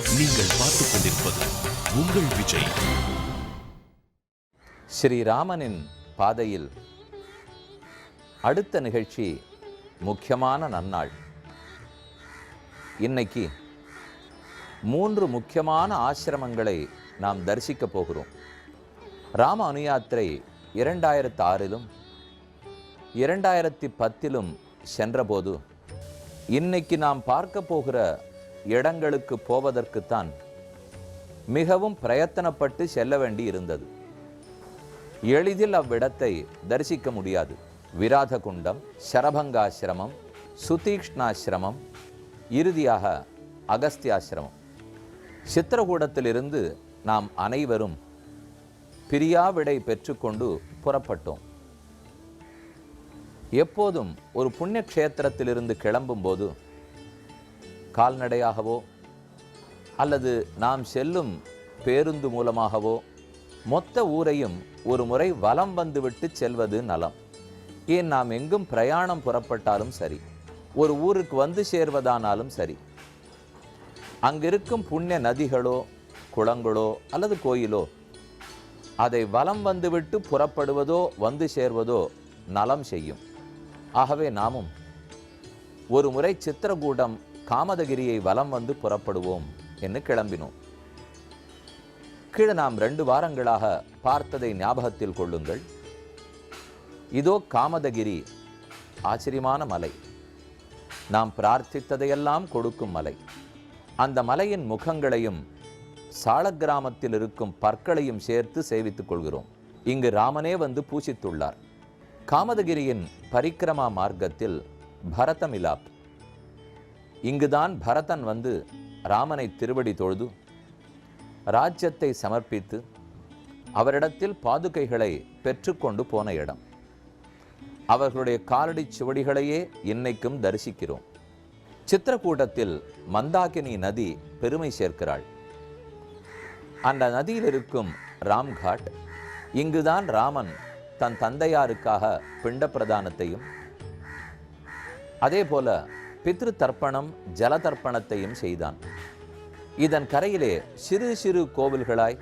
நீங்கள் பார்த்துக் கொண்டிருப்பது உங்கள் விஜய். ஸ்ரீராமனின் பாதையில் அடுத்த நிகழ்ச்சி முக்கியமான நன்னாள். இன்னைக்கு 3 முக்கியமான ஆசிரமங்களை நாம் தரிசிக்க போகிறோம். ராம அனுயாத்திரை 2006 2010 சென்றபோது இன்னைக்கு நாம் பார்க்க போகிற இடங்களுக்கு போவதற்குத்தான் மிகவும் பிரயத்தனப்பட்டு செல்ல வேண்டி இருந்தது. எளிதில் அவ்விடத்தை தரிசிக்க முடியாது. விராத குண்டம், சரபங்காசிரமம், சுதீக்ஷ்ணாசிரமம், இறுதியாக அகஸ்தியாசிரமம். சித்திரகூடத்திலிருந்து நாம் அனைவரும் பிரியாவிடை பெற்றுக்கொண்டு புறப்பட்டோம். எப்போதும் ஒரு புண்ணிய க்ஷேத்திரத்திலிருந்து கிளம்பும் போது கால்நடையாகவோ அல்லது நாம் செல்லும் பேருந்து மூலமாகவோ மொத்த ஊரையும் ஒரு முறை வலம் வந்துவிட்டு செல்வது நலம். ஏன் நாம் எங்கும் பிரயாணம் புறப்பட்டாலும் சரி, ஒரு ஊருக்கு வந்து சேர்வதானாலும் சரி, அங்கிருக்கும் புண்ணிய நதிகளோ குளங்களோ அல்லது கோயிலோ அதை வலம் வந்துவிட்டு புறப்படுவதோ வந்து சேர்வதோ நலம் செய்யும். ஆகவே நாமும் ஒரு முறை சித்திரகூடம் காமதகிரியை வலம் வந்து புறப்படுவோம் என்று கிளம்பினோம். கீழே நாம் 2 வாரங்களாக பார்த்ததை ஞாபகத்தில் கொள்ளுங்கள். இதோ காமதகிரி, ஆச்சரியமான மலை, நாம் பிரார்த்தித்ததையெல்லாம் கொடுக்கும் மலை. அந்த மலையின் முகங்களையும் சாளக்கிராமத்தில் இருக்கும் பற்களையும் சேர்த்து சேவித்துக் கொள்கிறோம். இங்கு ராமனே வந்து பூசித்துள்ளார். காமதகிரியின் பரிக்கிரமா மார்க்கத்தில் பரதமிலாப், இங்குதான் பரதன் வந்து ராமனை திருவடி தொழுது ராஜ்யத்தை சமர்ப்பித்து அவரிடத்தில் பாதுகைகளை பெற்றுக்கொண்டு போன இடம். அவர்களுடைய காலடி சுவடிகளையே இன்னைக்கும் தரிசிக்கிறோம். சித்திரக்கூட்டத்தில் மந்தாகினி நதி பெருமை சேர்க்கிறாள். அந்த நதியில் இருக்கும் ராம்காட், இங்குதான் ராமன் தன் தந்தையாருக்காக பிண்ட பிரதானத்தையும் அதே போல பித்ரு தர்ப்பணம் ஜல தர்ப்பணத்தையும் செய்தான். இதன் கரையிலே சிறு சிறு கோவில்களாய்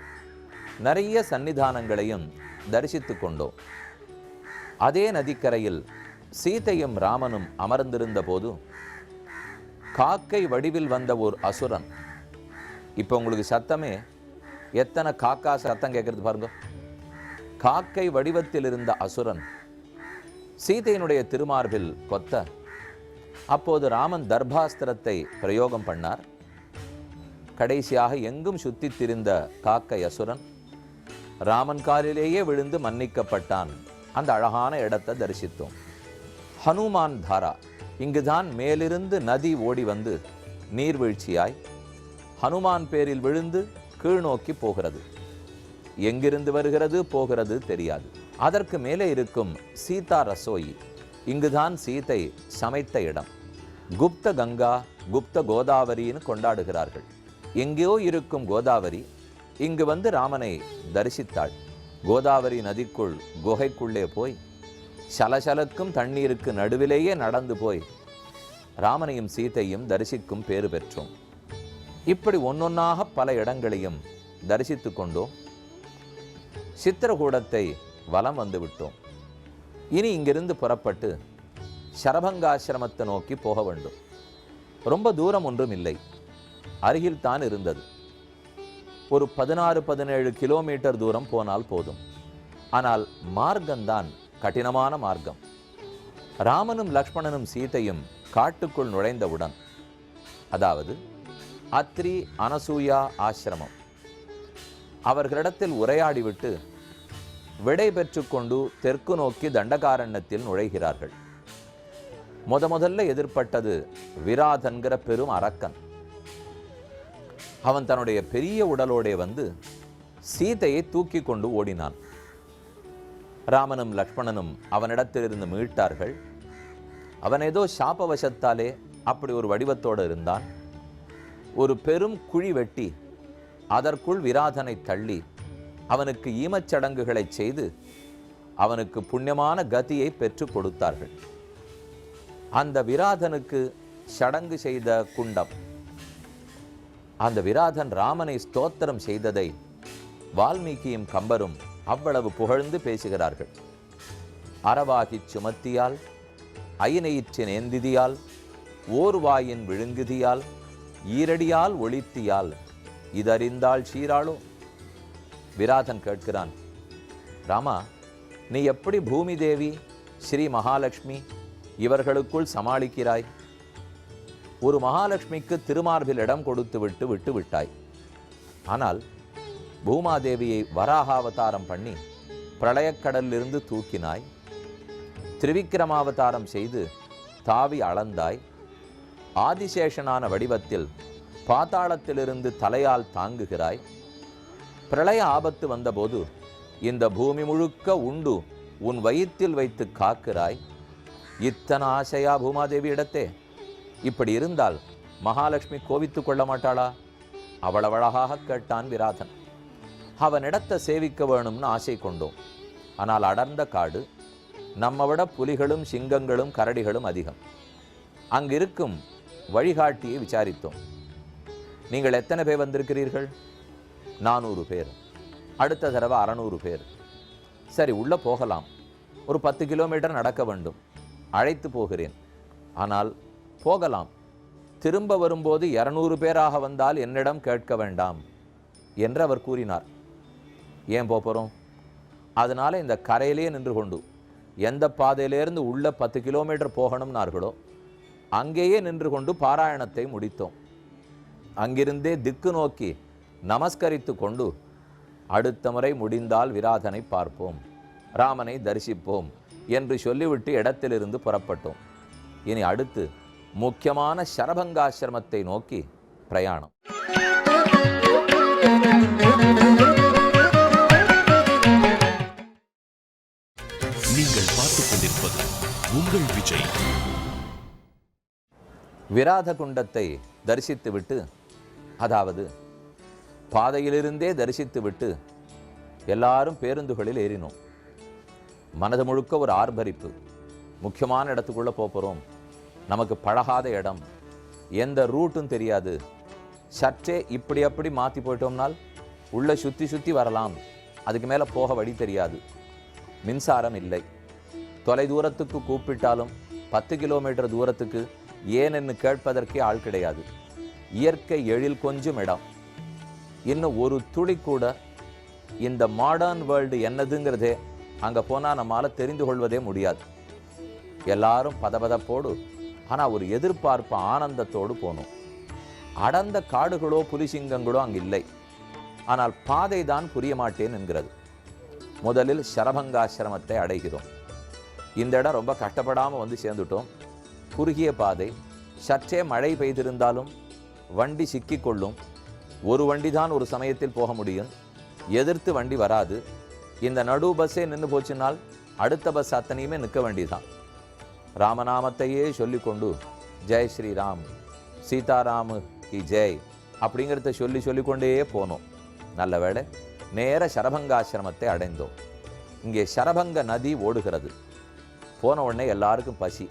நிறைய சன்னிதானங்களையும் தரிசித்து கொண்டோம். அதே நதிக்கரையில் சீதையும் ராமனும் அமர்ந்திருந்த போது காக்கை வடிவில் வந்த ஒரு அசுரன், இப்போ உங்களுக்கு சத்தமே எத்தனை காக்கா சத்தம் கேட்கறது பாருங்க. காக்கை வடிவத்தில் இருந்த அசுரன் சீதையினுடைய திருமார்பில் கொத்த, அப்போது ராமன் தர்பாஸ்திரத்தை பிரயோகம் பண்ணார். கடைசியாக எங்கும் சுத்தி திரிந்த காக்கை அசுரன் ராமன் காலிலேயே விழுந்து மன்னிக்கப்பட்டான். அந்த அழகான இடத்தை தரிசித்தோம். ஹனுமான் தாரா, இங்குதான் மேலிருந்து நதி ஓடி வந்து நீர்வீழ்ச்சியாய் ஹனுமான் பேரில் விழுந்து கீழ் நோக்கி போகிறது. எங்கிருந்து வருகிறது போகிறது தெரியாது. அதற்கு மேலே இருக்கும் சீதா ரசோயி, இங்குதான் சீதை சமைத்த இடம். குப்த கங்கா, குப்த கோதாவரின்னு கொண்டாடுகிறார்கள். எங்கேயோ இருக்கும் கோதாவரி இங்கு வந்து ராமனை தரிசித்தாள். கோதாவரி நதிக்குள் குகைக்குள்ளே போய் சலசலக்கும் தண்ணீருக்கு நடுவிலேயே நடந்து போய் ராமனையும் சீதையும் தரிசிக்கும் பேறு பெற்றோம். இப்படி ஒன்னொன்னாக பல இடங்களையும் தரிசித்து கொண்டோம். சித்திரகூடத்தை வலம் வந்து விட்டோம். இனி இங்கிருந்து புறப்பட்டு சரபங்காசிரமத்தை நோக்கி போக வேண்டும். ரொம்ப தூரம் ஒன்றும் இல்லை, அருகில் தான் இருந்தது. ஒரு 16-17 கிலோமீட்டர் தூரம் போனால் போதும். ஆனால் மார்க்கம்தான் கடினமான மார்க்கம். ராமனும் லக்ஷ்மணனும் சீதையும் காட்டுக்குள் நுழைந்தவுடன், அதாவது அத்ரி அனசூயா ஆசிரமம், அவர்களிடத்தில் உரையாடிவிட்டு விடை பெற்று கொண்டு தெற்கு நோக்கி தண்டகாரண்யத்தில் நுழைகிறார்கள். முதல்ல எதிர்பட்டது விராதன்கிற பெரும் அரக்கன். அவன் தன்னுடைய பெரிய உடலோடே வந்து சீதையை தூக்கி கொண்டு ஓடினான். ராமனும் லக்ஷ்மணனும் அவனிடத்திலிருந்து மீட்டார்கள். அவன் ஏதோ சாபவசத்தாலே அப்படி ஒரு வடிவத்தோடு இருந்தான். ஒரு பெரும் குழி வெட்டி அதற்குள் விராதனை தள்ளி அவனுக்கு ஈமச்சடங்குகளை செய்து அவனுக்கு புண்ணியமான கதியை பெற்று கொடுத்தார்கள். அந்த விராதனுக்கு சடங்கு செய்த குண்டம் அந்த விராதன் ராமனை ஸ்தோத்திரம் செய்ததை வால்மீகியும் கம்பரும் அவ்வளவு புகழ்ந்து பேசுகிறார்கள். அறவாகிச் சுமத்தியால், ஐநெயிற்றின் ஏந்திதியால், ஓர்வாயின் விழுங்குதியால், ஈரடியால் ஒளித்தியால், இதறிந்தாள் சீராளோ. விராதன் கேட்கிறான், ராமா, நீ எப்படி பூமி தேவி, ஸ்ரீ மகாலட்சுமி இவர்களுக்குள் சமாளிக்கிறாய்? ஒரு மகாலட்சுமிக்கு திருமார்பில் இடம் கொடுத்து விட்டு விட்டாய். ஆனால் பூமாதேவியை வராகாவதாரம் பண்ணி பிரளயக்கடலிலிருந்து தூக்கினாய். திரிவிக்கிரமாவதாரம் செய்து தாவி அளந்தாய். ஆதிசேஷனான வடிவத்தில் பாதாளத்திலிருந்து தலையால் தாங்குகிறாய். பிரளய ஆபத்து வந்தபோது இந்த பூமி முழுக்க உண்டு உன் வயிற்றில் வைத்து காக்கிறாய். இத்தனை ஆசையா பூமாதேவி இடத்தே? இப்படி இருந்தால் மகாலட்சுமி கோவித்து கொள்ள மாட்டாளா? அவ்வளவழகாக கேட்டான் விராதன். அவனிடத்தை சேவிக்க வேணும்னு ஆசை கொண்டோம். ஆனால் அடர்ந்த காடு, நம்ம விட புலிகளும் சிங்கங்களும் கரடிகளும் அதிகம். அங்கிருக்கும் வழிகாட்டியை விசாரித்தோம். நீங்கள் எத்தனை பேர் வந்திருக்கிறீர்கள்? 400 பேர். அடுத்த தடவை 600 பேர். சரி, உள்ள போகலாம். ஒரு 10 கிலோமீட்டர் நடக்க வேண்டும். அழைத்து போகிறேன். ஆனால் போகலாம். திரும்ப வரும்போது 200 பேராக வந்தால் என்னிடம் கேட்க வேண்டாம் என்று அவர் கூறினார். ஏன் போகிறோம்? அதனால இந்த கரையிலே நின்று கொண்டு எந்த பாதையிலேருந்து உள்ள 10 கிலோமீட்டர் போகணும்னார்களோ அங்கேயே நின்று கொண்டு பாராயணத்தை முடித்தோம். அங்கிருந்தே திக்கு நோக்கி நமஸ்கரித்து கொண்டு அடுத்த முறை முடிந்தால் விராதனை பார்ப்போம், ராமனை தரிசிப்போம் என்று சொல்லிவிட்டு இடத்திலிருந்து புறப்பட்டோம். இனி அடுத்து முக்கியமான சரபங்காசிரமத்தை நோக்கி பிரயாணம். நீங்கள் பார்த்துக் கொண்டிருப்பது உங்கள் விஜய். விராத குண்டத்தை தரிசித்துவிட்டு, அதாவது பாதையிலிருந்தே தரிசித்துவிட்டு எல்லாரும் பேருந்துகளில் ஏறினோம். மனது முழுக்க ஒரு ஆர்ப்பரிப்பு. முக்கியமான இடத்துக்குள்ளே போகிறோம். நமக்கு பழகாத இடம், எந்த ரூட்டும் தெரியாது. சற்றே இப்படி அப்படி மாற்றி போயிட்டோம்னால் உள்ளே சுற்றி வரலாம். அதுக்கு மேலே போக வழி தெரியாது. மின்சாரம் இல்லை. தொலை தூரத்துக்கு கூப்பிட்டாலும் 10 கிலோமீட்டர் தூரத்துக்கு ஏனென்னு கேட்பதற்கே ஆள் கிடையாது. இயற்கை எழில் கொஞ்சம் இடம். இன்னும் ஒரு துளி கூட இந்த மாடர்ன் வேர்ல்டு என்னதுங்கிறதே அங்கே போனால் நம்மால் தெரிந்து கொள்வதே முடியாது. எல்லாரும் பதபதப்போடு, ஆனால் ஒரு எதிர்பார்ப்பு ஆனந்தத்தோடு போனோம். அடர்ந்த காடுகளோ புலிசிங்கங்களோ அங்கு இல்லை. ஆனால் பாதை தான் புரிய மாட்டேன் என்கிறது. முதலில் சரபங்காசிரமத்தை அடைகிறோம். இந்த இடம் ரொம்ப கஷ்டப்படாமல் வந்து சேர்ந்துட்டோம். குறுகிய பாதை. சற்றே மழை பெய்திருந்தாலும் வண்டி சிக்கிக்கொள்ளும். ஒரு வண்டி தான் ஒரு சமயத்தில் போக முடியும். எதிர்த்து வண்டி வராது. இந்த நடு பஸ்ஸே நின்று போச்சுனால் அடுத்த பஸ் அத்தனையுமே நிற்க வேண்டியதுதான். ராமநாமத்தையே சொல்லிக்கொண்டு ஜெய் ஸ்ரீராம், சீதாராமு கி ஜெய் அப்படிங்கிறத சொல்லிக்கொண்டே போனோம். நல்ல வேளை நேர சரபங்காசிரமத்தை அடைந்தோம். இங்கே சரபங்க நதி ஓடுகிறது. போன உடனே எல்லாருக்கும் பசி.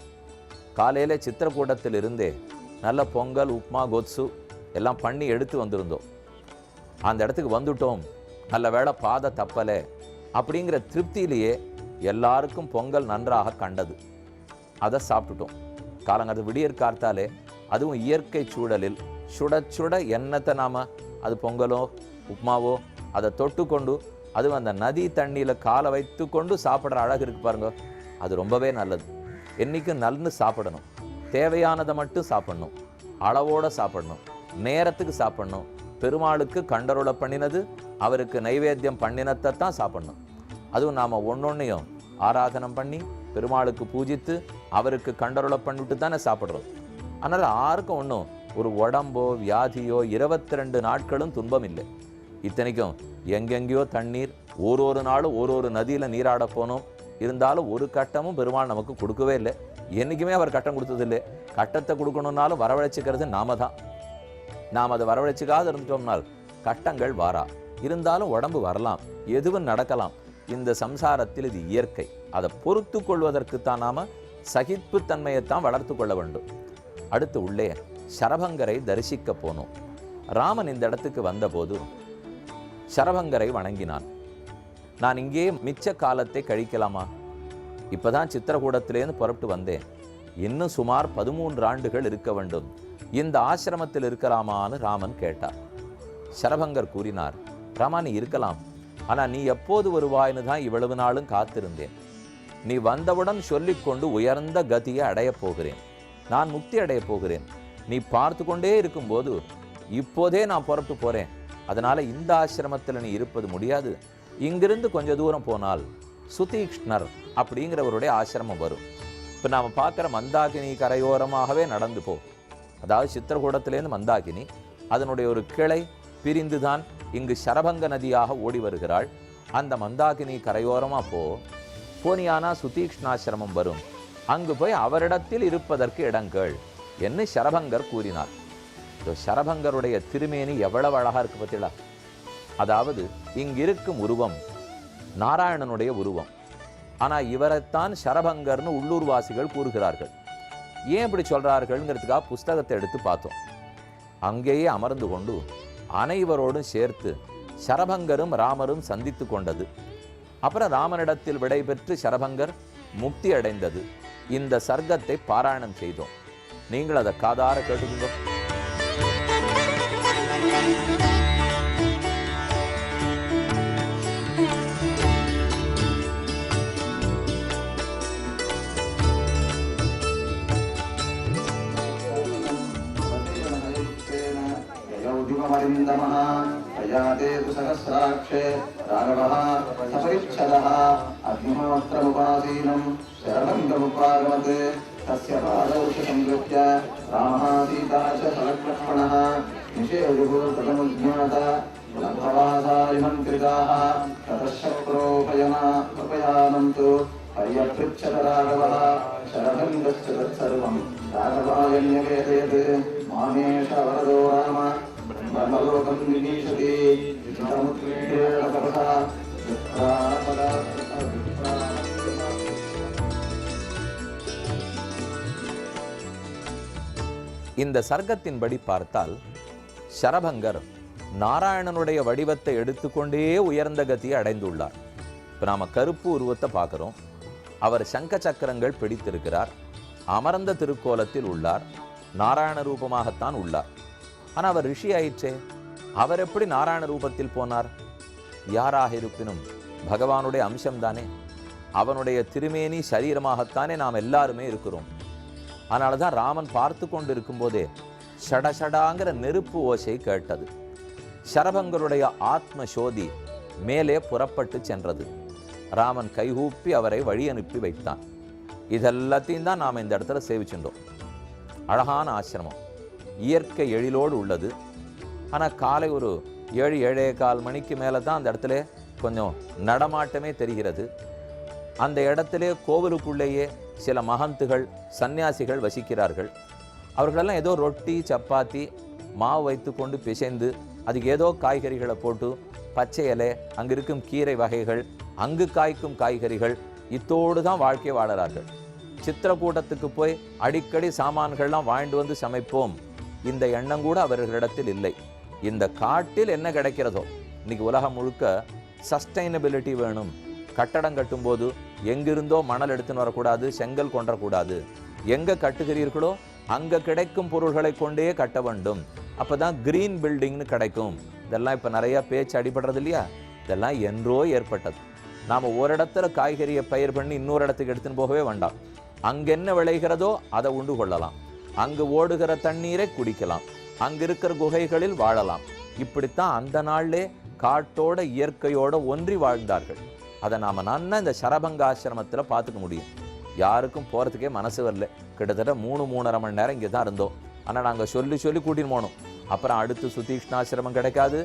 காலையில் சித்திரக்கூடத்தில் இருந்தே நல்ல பொங்கல், உப்மா, கொத்சு எல்லாம் பண்ணி எடுத்து வந்திருந்தோம். அந்த இடத்துக்கு வந்துட்டோம். நல்ல வேளை பாதை தப்பலை அப்படிங்கிற திருப்தியிலேயே எல்லாருக்கும் பொங்கல் நன்றாக கண்டது. அதை சாப்பிட்டுட்டோம். காலங்காலத்து விடியற் காத்தாலே, அதுவும் இயற்கை சூழலில் சுட எண்ணத்தை நாம் அது பொங்கலோ உப்மாவோ அதை தொட்டு கொண்டு, அதுவும் அந்த நதி தண்ணியில் காலை வைத்து கொண்டு சாப்பிட்ற அழகு இருக்கு பாருங்க. அது ரொம்பவே நல்லது. என்றைக்கும் நல்லு சாப்பிடணும். தேவையானதை மட்டும் சாப்பிடணும். அளவோடு சாப்பிடணும். நேரத்துக்கு சாப்பிடணும். பெருமாளுக்கு கண்டருளை பண்ணினது, அவருக்கு நைவேத்தியம் பண்ணினத்தை தான் சாப்பிடணும். அதுவும் நாம் ஒன்னொன்னையும் ஆராதனம் பண்ணி பெருமாளுக்கு பூஜித்து அவருக்கு கண்டருளை பண்ணிவிட்டு தானே சாப்பிட்றோம். அதனால் யாருக்கும் ஒன்றும் ஒரு உடம்போ வியாதியோ 22 நாட்களும் துன்பம் இல்லை. இத்தனைக்கும் எங்கெங்கேயோ தண்ணீர், ஒரு நாளும் ஒரு நதியில் நீராட போனோம். இருந்தாலும் ஒரு கட்டமும் பெருமாள் நமக்கு கொடுக்கவே இல்லை. என்றைக்குமே அவர் கட்டம் கொடுத்ததில்லை. கட்டத்தை கொடுக்கணுன்னாலும் வரவழைச்சிக்கிறது நாம தான். நாம் அதை வரவழைச்சிக்காது இருந்துட்டோம்னால் கட்டங்கள் வாரா. இருந்தாலும் உடம்பு வரலாம், எதுவும் நடக்கலாம். இந்த சம்சாரத்தில் இது இயற்கை. அதை பொறுத்து கொள்வதற்குத்தான் நாம் சகிப்புத்தன்மையைத்தான் வளர்த்து கொள்ள வேண்டும். அடுத்து உள்ளே சரபங்கரை தரிசிக்க போனோம். ராமன் இந்த இடத்துக்கு வந்தபோது சரபங்கரை வணங்கினான். நான் இங்கே மிச்ச காலத்தை கழிக்கலாமா? இப்பதான் சித்திரகூடத்திலேருந்து புறப்பட்டு வந்தேன். இன்னும் சுமார் 13 ஆண்டுகள் இருக்க வேண்டும். இந்த ஆசிரமத்தில் இருக்கலாமான்னு ராமன் கேட்டார். சரபங்கர் கூறினார், ராமா, நீ இருக்கலாம். ஆனா நீ எப்போது வருவாய்னு தான் இவ்வளவு நாளும் காத்திருந்தேன். நீ வந்தவுடன் சொல்லிக்கொண்டு உயர்ந்த கதியை அடையப் போகிறேன். நான் முக்தி அடையப் போகிறேன். நீ பார்த்து கொண்டே இருக்கும்போது இப்போதே நான் புறப்பட்டு போறேன். அதனால இந்த ஆசிரமத்தில் நீ இருப்பது முடியாது. இங்கிருந்து கொஞ்ச தூரம் போனால் சுதீக்ஷ்ணர் அப்படிங்கிறவருடைய ஆசிரமம் வரும். இப்போ நாம் பார்க்குற மந்தாகினி கரையோரமாகவே நடந்து போ. அதாவது சித்திரகூடத்திலேருந்து மந்தாகினி அதனுடைய ஒரு கிளை பிரிந்துதான் இங்கு சரபங்க நதியாக ஓடி வருகிறாள். அந்த மந்தாகினி கரையோரமாக போனியானா சுதீக்ஷ்ணாசிரமம் வரும். அங்கு போய் அவரிடத்தில் இருப்பதற்கு இடங்கள் என்று சரபங்கர் கூறினார். சரபங்கருடைய திருமேனி எவ்வளவு அழகா இருக்கு பத்திலா. அதாவது இங்கிருக்கும் உருவம் நாராயணனுடைய உருவம். ஆனா இவரைத்தான் சரபங்கர்னு உள்ளூர்வாசிகள் கூறுகிறார்கள். ஏன் இப்படி சொல்றார்கள்ங்கிறதுக்காக புஸ்தகத்தை எடுத்து பார்த்தோம். அங்கேயே அமர்ந்து கொண்டு அனைவரோடும் சேர்த்து சரபங்கரும் ராமரும் சந்தித்து கொண்டது. அப்புறம் ராமனிடத்தில் விடைபெற்று சரபங்கர் முக்தி அடைந்தது. இந்த சர்க்கத்தை பாராயணம் செய்தோம். நீங்கள் அதை காதார கேட்டுக்கோ. सहस्राक्षे राघवः सपरिच्छदः अग्निहोत्रमुपासीनं शरभङ्गमुपागमत् तस्य पादौ संगृह्य रामः सीता च सलक्ष्मणः निषेधुः प्रथमज्ञात लब्धवासायमन्त्रिताः ततः शक्रोपयानं तु पर्यपृच्छत राघवः शरभङ्गश्च तत्सर्वं राघवाय न्यवेदयत् मामेष वरदो राम ब्रह्मलोकं विनीशति चित्रमुत्क्रीडेण तपसा இந்த சர்க்கத்தின்படி பார்த்தால் சரபங்கர் நாராயணனுடைய வடிவத்தை எடுத்துக்கொண்டே உயர்ந்த கதியை அடைந்துள்ளார். இப்போ நாம கருப்பு உருவத்தை பார்க்குறோம். அவர் சங்க சக்கரங்கள் பிடித்திருக்கிறார். அமர்ந்த திருக்கோலத்தில் உள்ளார். நாராயண ரூபமாகத்தான் உள்ளார். ஆனால் அவர் ரிஷி ஆயிற்றே. அவர் எப்படி நாராயண ரூபத்தில் போனார்? யாராக இருப்பினும் பகவானுடைய அம்சம்தானே. அவனுடைய திருமேனி சரீரமாகத்தானே நாம் எல்லாருமே இருக்கிறோம். அதனால தான் ராமன் பார்த்து கொண்டு இருக்கும்போதே ஷடஷடாங்கிற நெருப்பு ஓசை கேட்டது. சரபங்கருடைய ஆத்ம சோதி மேலே புறப்பட்டு சென்றது. ராமன் கைகூப்பி அவரை வழி அனுப்பி வைத்தான். இதெல்லாத்தையும் தான் நாம் இந்த இடத்துல சேவிச்சுட்டோம். அழகான ஆசிரமம், இயற்கை எழிலோடு உள்ளது. ஆனால் காலை ஒரு 7-7:15 மணிக்கு மேலே தான் அந்த இடத்துல கொஞ்சம் நடமாட்டமே தெரிகிறது. அந்த இடத்திலே கோவிலுக்குள்ளேயே சில மகந்துகள் சன்னியாசிகள் வசிக்கிறார்கள். அவர்களெல்லாம் ஏதோ ரொட்டி சப்பாத்தி மாவு வைத்து கொண்டு பிசைந்து அதுக்கு ஏதோ காய்கறிகளை போட்டு பச்சை இலை, அங்கே இருக்கும் கீரை வகைகள், அங்கு காய்க்கும் காய்கறிகள், இத்தோடு தான் வாழ்க்கையை வாழறார்கள். சித்திரக்கூட்டத்துக்கு போய் அடிக்கடி சாமான்கள்லாம் வாழ்ந்து வந்து சமைப்போம், இந்த எண்ணம் கூட அவர்களிடத்தில் இல்லை. இந்த காட்டில் என்ன கிடைக்கிறதோ, இன்னைக்கு உலகம் முழுக்க சஸ்டைனபிலிட்டி வேணும். கட்டடம் கட்டும்போது எங்கிருந்தோ மணல் எடுத்துன்னு வரக்கூடாது, செங்கல் கொண்டக்கூடாது. எங்கே கட்டுகிறீர்களோ அங்கே கிடைக்கும் பொருள்களை கொண்டே கட்ட வேண்டும். அப்போ தான் கிரீன் பில்டிங்னு கிடைக்கும். இதெல்லாம் இப்போ நிறையா பேச்சு அடிபடுறது இல்லையா? இதெல்லாம் என்றோ ஏற்பட்டது. நாம் ஒரு இடத்துல காய்கறியை பயிர் பண்ணி இன்னொரு இடத்துக்கு எடுத்துன்னு போகவே வேண்டாம். அங்கே என்ன விளைகிறதோ அதை உண்டு கொள்ளலாம். அங்கு ஓடுகிற தண்ணீரை குடிக்கலாம். அங்கே இருக்கிற குகைகளில் வாழலாம். இப்படித்தான் அந்த நாளிலே காட்டோட இயற்கையோட ஒன்றி வாழ்ந்தார்கள். அதை நாம் நன்னா இந்த சரபங்காசிரமத்தில் பார்த்துக்க முடியும். யாருக்கும் போகிறதுக்கே மனசு வரல. கிட்டத்தட்ட 3-3.5 மணி நேரம் இங்கே தான் இருந்தோம். ஆனால் நாங்கள் சொல்லி கூட்டின்னு போனோம். அப்புறம் அடுத்து சுதீக்ஷ்ணாசிரமம் கிடைக்காது,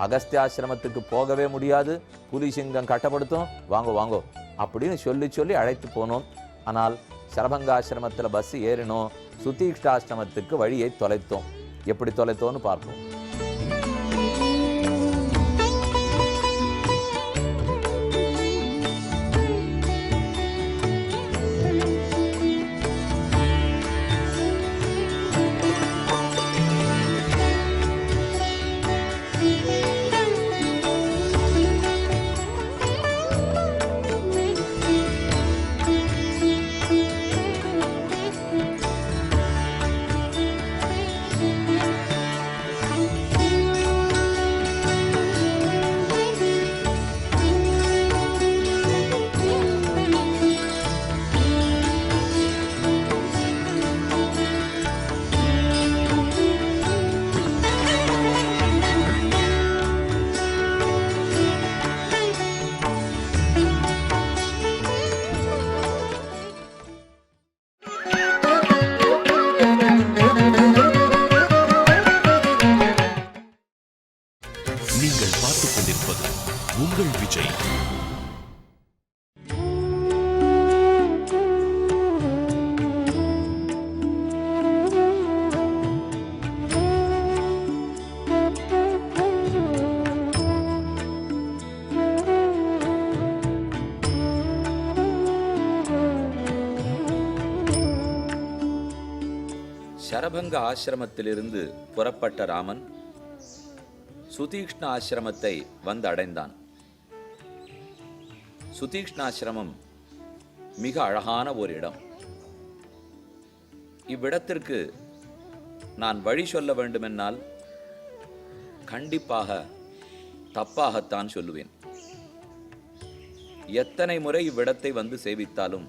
அகஸ்தியாசிரமத்துக்கு போகவே முடியாது, புலி சிங்கம் கட்டப்படுத்தும், வாங்கோ அப்படின்னு சொல்லி அழைத்து போனோம். ஆனால் சரபங்காசிரமத்தில் பஸ் ஏறினோம், சுதீக்ஷ்ணாசிரமத்துக்கு வழியை தொலைத்தோம். எப்படி தொலைத்தோன்னு பார்ப்போம். நீங்கள் பார்த்துக் கொண்டிருப்பது உங்கள் விஜய். சரபங்க ஆசிரமத்திலிருந்து புறப்பட்ட ராமன் சுதீக்ஷ்ண ஆசிரமத்தை வந்து அடைந்தான். சுதீக்ஷ்ணாசிரமம் மிக அழகான ஒரு இடம். இவ்விடத்திற்கு நான் வழி சொல்ல வேண்டுமென்னால் கண்டிப்பாக தப்பாகத்தான் சொல்லுவேன். எத்தனை முறை இவ்விடத்தை வந்து சேவித்தாலும்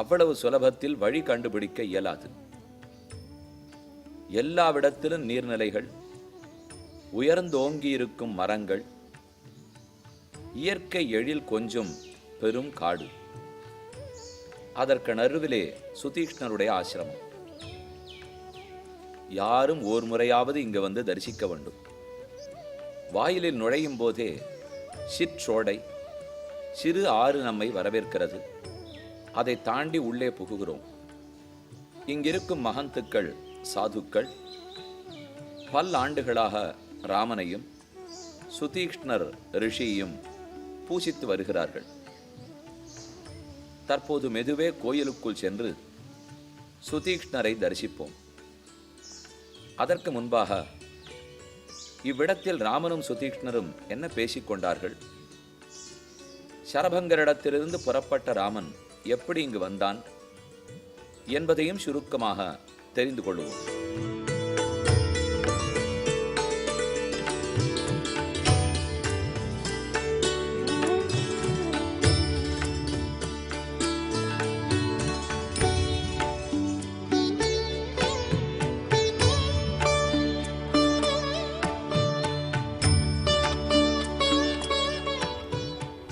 அவ்வளவு சுலபத்தில் வழி கண்டுபிடிக்க இயலாது. எல்லாவிடத்திலும் நீர்நிலைகள், உயர்ந்தோங்கி இருக்கும் மரங்கள், இயற்கை எழில் கொஞ்சம் பெரும் காடு. அதற்கு நடுவிலே சுதீக்ஷ்ணருடைய ஆசிரமம். யாரும் ஓர் முறையாவது இங்கு வந்து தரிசிக்க வேண்டும். வாயிலில் நுழையும் போதே சிற்றோடை, சிறு ஆறு நம்மை வரவேற்கிறது. அதை தாண்டி உள்ளே புகுகிறோம். இங்கிருக்கும் மகந்துக்கள், சாதுக்கள் பல்லாண்டுகளாக ராமனையும் சுதீக்ஷ்ணர் ரிஷியையும் பூசித்து வருகிறார்கள். தற்போது மெதுவே கோயிலுக்குள் சென்று சுதீக்ஷ்ணரை தரிசிப்போம். அதற்கு முன்பாக இவ்விடத்தில் ராமனும் சுதீக்ஷ்ணரும் என்ன பேசிக்கொண்டார்கள், சரபங்கரிடத்திலிருந்து புறப்பட்ட ராமன் எப்படி இங்கு வந்தான் என்பதையும் சுருக்கமாக தெரிந்து கொள்வோம்.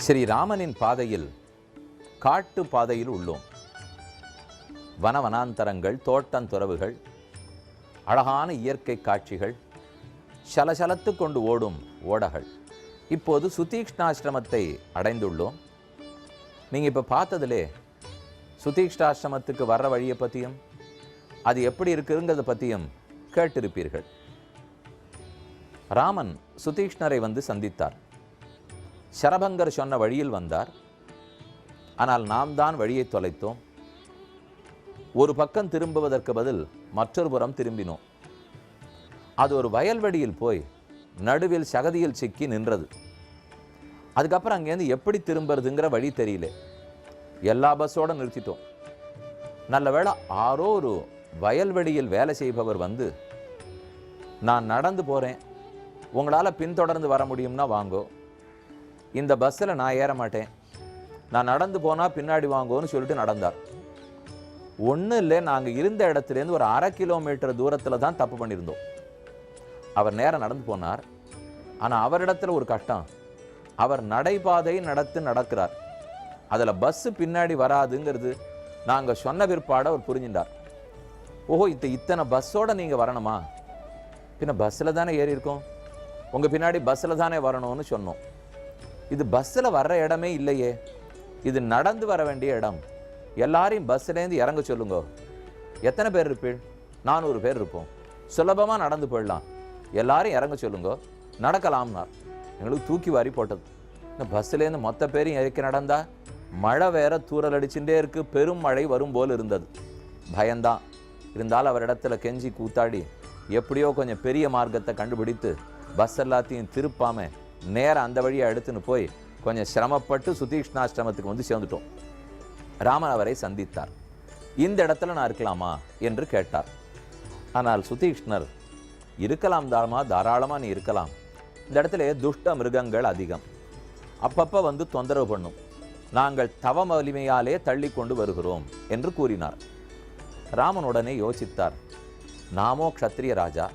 ஸ்ரீராமனின் பாதையில், காட்டு பாதையில் உள்ளோம். வனவனாந்தரங்கள், தோட்டந்துறவுகள், அழகான இயற்கை காட்சிகள், சலசலத்து கொண்டு ஓடும் ஓடகள். இப்போது சுதீக்ஷ்ணாசிரமத்தை அடைந்துள்ளோம். நீங்கள் இப்போ பார்த்ததிலே சுதீக்ஷ்ணாசிரமத்துக்கு வர்ற வழியை பற்றியும் அது எப்படி இருக்குங்கிறத பற்றியும் கேட்டிருப்பீர்கள். ராமன் சுதீக்ஷ்ணரை வந்து சந்தித்தார். சரபங்கர் சொன்ன வழியில் வந்தார். ஆனால் நாம் தான் வழியை தொலைத்தோம். ஒரு பக்கம் திரும்புவதற்கு பதில் மற்றொரு புறம் திரும்பினோம். அது ஒரு வயல்வெளியில் போய் நடுவில் சகதியில் சிக்கி நின்றது. அதுக்கப்புறம் அங்கேருந்து எப்படி திரும்புறதுங்கிற வழி தெரியல. எல்லா பஸ்ஸோடு நிறுத்திட்டோம். நல்ல வேளை ஆரோ ஒரு வயல்வெளியில் வேலை செய்பவர் வந்து, நான் நடந்து போகிறேன், உங்களால் பின்தொடர்ந்து வர முடியும்னா வாங்கோ, இந்த பஸ்ஸில் நான் ஏற மாட்டேன், நான் நடந்து போனால் பின்னாடி வாங்கோன்னு சொல்லிட்டு நடந்தார். ஒன்றும் இல்லை, நாங்கள் இருந்த இடத்துலேருந்து ஒரு 1/2 கிலோமீட்டர் தூரத்தில் தான் தப்பு பண்ணியிருந்தோம். அவர் நேரம் நடந்து போனார். ஆனால் அவரிடத்துல ஒரு கஷ்டம், அவர் நடைபாதை நடக்கிறார். அதில் பஸ்ஸு பின்னாடி வராதுங்கிறது நாங்கள் சொன்ன பிற்பாடு அவர் புரிஞ்சின்றார். ஓஹோ, இத்தனை பஸ்ஸோடு நீங்கள் வரணுமா? பின்ன பஸ்ஸில் தானே ஏறி இருக்கோம், உங்கள் பின்னாடி பஸ்ஸில் தானே வரணும்னு சொன்னோம். இது பஸ்ஸில் வர்ற இடமே இல்லையே, இது நடந்து வர வேண்டிய இடம். எல்லாரையும் பஸ்ஸிலேருந்து இறங்க சொல்லுங்க. எத்தனை பேர் இருப்பீள்? 400 பேர் இருப்போம். சுலபமாக நடந்து போயிடலாம். எல்லாரும் இறங்க சொல்லுங்க, நடக்கலாம்னார். எங்களுக்கு தூக்கி வாரி போட்டது. இந்த பஸ்ஸிலேருந்து மொத்த பேரையும் இறக்கி நடந்தா மழை வேற தூரல் அடிச்சுட்டே இருக்கு. பெரும் மழை வரும் போல் இருந்தது. பயந்தான். இருந்தாலும் அவரிடத்துல கெஞ்சி கூத்தாடி எப்படியோ கொஞ்சம் பெரிய மார்க்கத்தை கண்டுபிடித்து பஸ் எல்லாத்தையும் திருப்பாமல் நேரம் அந்த வழியை எடுத்துன்னு போய் கொஞ்சம் சிரமப்பட்டு சுதீக்ஷ்ணாசிரமத்துக்கு வந்து சேர்ந்துட்டோம். ராமன் அவரை சந்தித்தார். இந்த இடத்துல நான் இருக்கலாமா என்று கேட்டார். ஆனால் சுதீக்ஷ்ணர், இருக்கலாம் தாமா, தாராளமாக நீ இருக்கலாம். இந்த இடத்துல துஷ்ட மிருகங்கள் அதிகம், அப்பப்போ வந்து தொந்தரவு பண்ணும். நாங்கள் தவ வலிமையாலே தள்ளி கொண்டு வருகிறோம் என்று கூறினார். ராமன் உடனே யோசித்தார். நாமோ க்ஷத்ரிய ராஜா,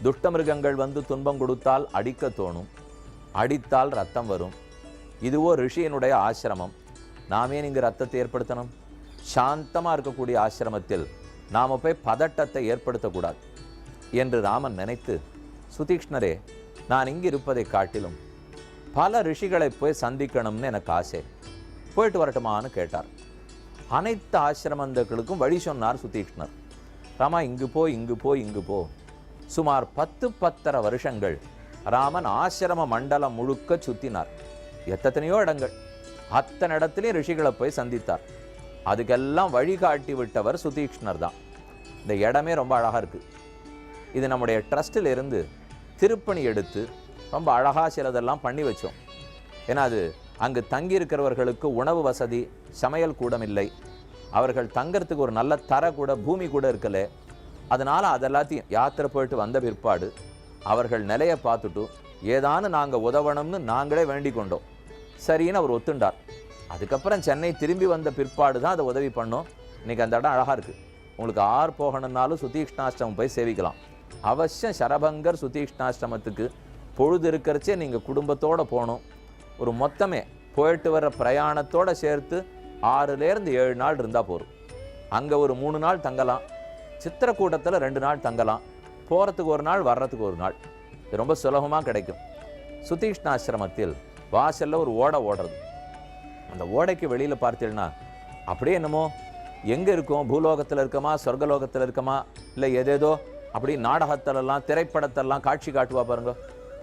துஷ்ட மிருகங்கள் வந்து துன்பம் கொடுத்தால் அடிக்க தோணும், அடித்தால் ரத்தம் வரும். இதுவோ ரிஷியனுடைய ஆசிரமம், நாமே இங்கு ரத்தத்தை ஏற்படுத்தணும். சாந்தமாக இருக்கக்கூடிய ஆசிரமத்தில் நாம் போய் பதட்டத்தை ஏற்படுத்தக்கூடாது என்று ராமன் நினைத்து சுதீக்ஷ்ணரே, நான் இங்கு இருப்பதை காட்டிலும் பல ரிஷிகளை போய் சந்திக்கணும்னு எனக்கு ஆசை, போயிட்டு வரட்டுமான்னு கேட்டார். அனைத்து ஆசிரமங்களுக்கும் வழி சொன்னார் சுதீக்ஷ்ணர். ராமா, இங்கு போ, இங்கு போ, இங்கு போ. சுமார் 10-10.5 வருஷங்கள் ராமன் ஆசிரம மண்டலம் முழுக்க சுத்தினார். எத்தனையோ இடங்கள், அத்தனை இடத்துலையும் ரிஷிகளை போய் சந்தித்தார். அதுக்கெல்லாம் வழிகாட்டி விட்டவர் சுதீக்ஷ்ணர் தான். இந்த இடமே ரொம்ப அழகாக இருக்குது. இது நம்முடைய ட்ரஸ்டில் இருந்து திருப்பணி எடுத்து ரொம்ப அழகாக சிலதெல்லாம் பண்ணி வச்சோம். ஏன்னா அது அங்கு தங்கியிருக்கிறவர்களுக்கு உணவு வசதி, சமையல் கூடம் இல்லை, அவர்கள் தங்கிறதுக்கு ஒரு நல்ல தர கூட, பூமி கூட இருக்கல. அதனால் அதெல்லாத்தையும் யாத்திரை போயிட்டு வந்த பிற்பாடு அவர்கள் நிலையை பார்த்துட்டு ஏதானு நாங்கள் உதவணும்னு நாங்களே வேண்டிக் கொண்டோம். சரின்னு அவர் ஒத்துண்டார். அதுக்கப்புறம் சென்னை திரும்பி வந்த பிற்பாடு தான் அதை உதவி பண்ணோம். இன்றைக்கி அந்த இடம் அழகாக இருக்குது. உங்களுக்கு ஆறு போகணுன்னாலும் சுதீக்ஷ்ணாஷ்டமம் போய் சேவிக்கலாம். அவசியம் சரபங்கர் சுதீக்ஷ்ணாஷ்டமத்துக்கு பொழுது இருக்கிறச்சே நீங்கள் குடும்பத்தோடு போகணும். ஒரு மொத்தமே போயிட்டு வர பிரயாணத்தோடு சேர்த்து 6லேருந்து 7 நாள் இருந்தால் போதும். அங்கே ஒரு 3 நாள் தங்கலாம், சித்திரக்கூட்டத்தில் 2 நாள் தங்கலாம், போகிறதுக்கு 1 நாள், வர்றதுக்கு 1 நாள். இது ரொம்ப சுலபமாக கிடைக்கும். சுதீக்ஷ்ணாசிரமத்தில் வாசலில் ஒரு ஓடை ஓடுறது. அந்த ஓடைக்கு வெளியில் பார்த்தீங்கன்னா அப்படியே என்னமோ எங்கே இருக்கும், பூலோகத்தில் இருக்கமா, சொர்க்கலோகத்தில் இருக்கமா, இல்லை ஏதேதோ அப்படி நாடகத்திலெல்லாம் திரைப்படத்தெல்லாம் காட்சி காட்டுவா பாருங்க.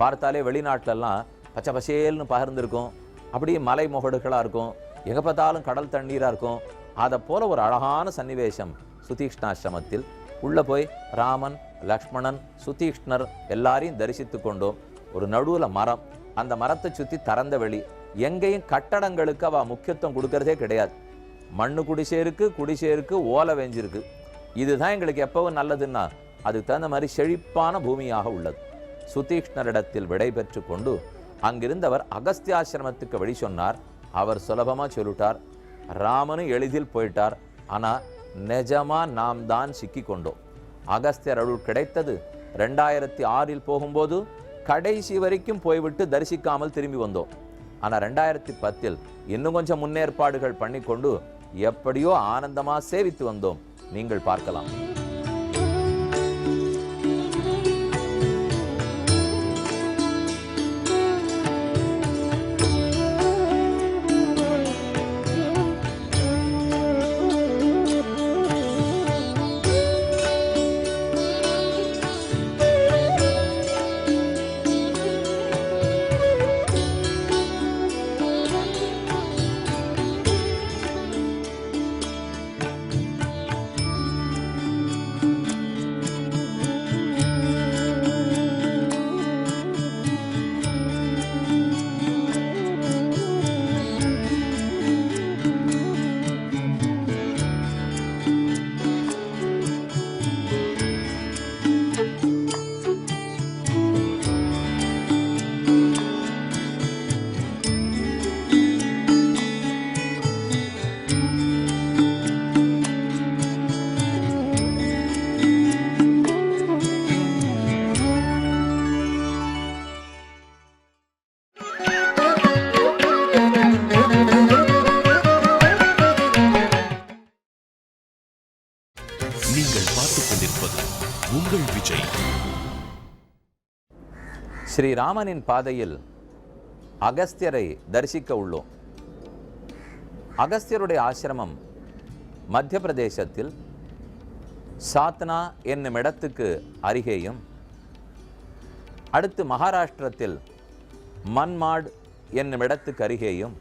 பார்த்தாலே வெளிநாட்டிலெல்லாம் பச்சை பசேல்னு பகிர்ந்துருக்கும். அப்படியே மலை முகடுகளாக இருக்கும், எங்கே பார்த்தாலும் கடல் தண்ணீராக இருக்கும். அதை போல ஒரு அழகான சன்னிவேஷம் சுதீக்ஷ்ணாசிரமத்தில். உள்ளே போய் ராமன், லக்ஷ்மணன், சுதீக்ஷ்ணர் எல்லாரையும் தரிசித்து கொண்டோம். ஒரு நடுவில் மரம், அந்த மரத்தை சுற்றி திறந்த வெளி. எங்கேயும் கட்டடங்களுக்கு அவள் முக்கியத்துவம் கொடுக்கறதே கிடையாது. மண்ணு குடிசேருக்கு ஓலை வெஞ்சிருக்கு. இதுதான் எங்களுக்கு எப்பவும் நல்லதுன்னா அதுக்கு தகுந்த மாதிரி செழிப்பான பூமியாக உள்ளது. சுதீக்ஷ்ணரிடத்தில் விடை பெற்று கொண்டு அங்கிருந்தவர் அகஸ்தியாசிரமத்துக்கு வழி சொன்னார். அவர் சுலபமாக சொல்லிட்டார். ராமனும் எளிதில் போயிட்டார். ஆனால் நிஜமாக நாம் தான் சிக்கி கொண்டோம். அகஸ்தியர் அருள் கிடைத்தது 2006 போகும்போது கடைசி வரைக்கும் போய்விட்டு தரிசிக்காமல் திரும்பி வந்தோம். ஆனால் 2010 இன்னும் கொஞ்சம் முன்னேற்பாடுகள் பண்ணிக்கொண்டு எப்படியோ ஆனந்தமாக சேவித்து வந்தோம். நீங்கள் பார்க்கலாம். நீங்கள் பார்த்துக் கொண்டிருப்பது உங்கள் விஜய். ஸ்ரீராமனின் பாதையில் அகஸ்தியரை தரிசிக்க உள்ளோம். அகஸ்தியருடைய ஆசிரமம் மத்திய பிரதேசத்தில் சாத்னா என்னும் இடத்துக்கு அருகேயும், அடுத்து மகாராஷ்டிரத்தில் மன்மாட் என்னும் இடத்துக்கு அருகேயும்,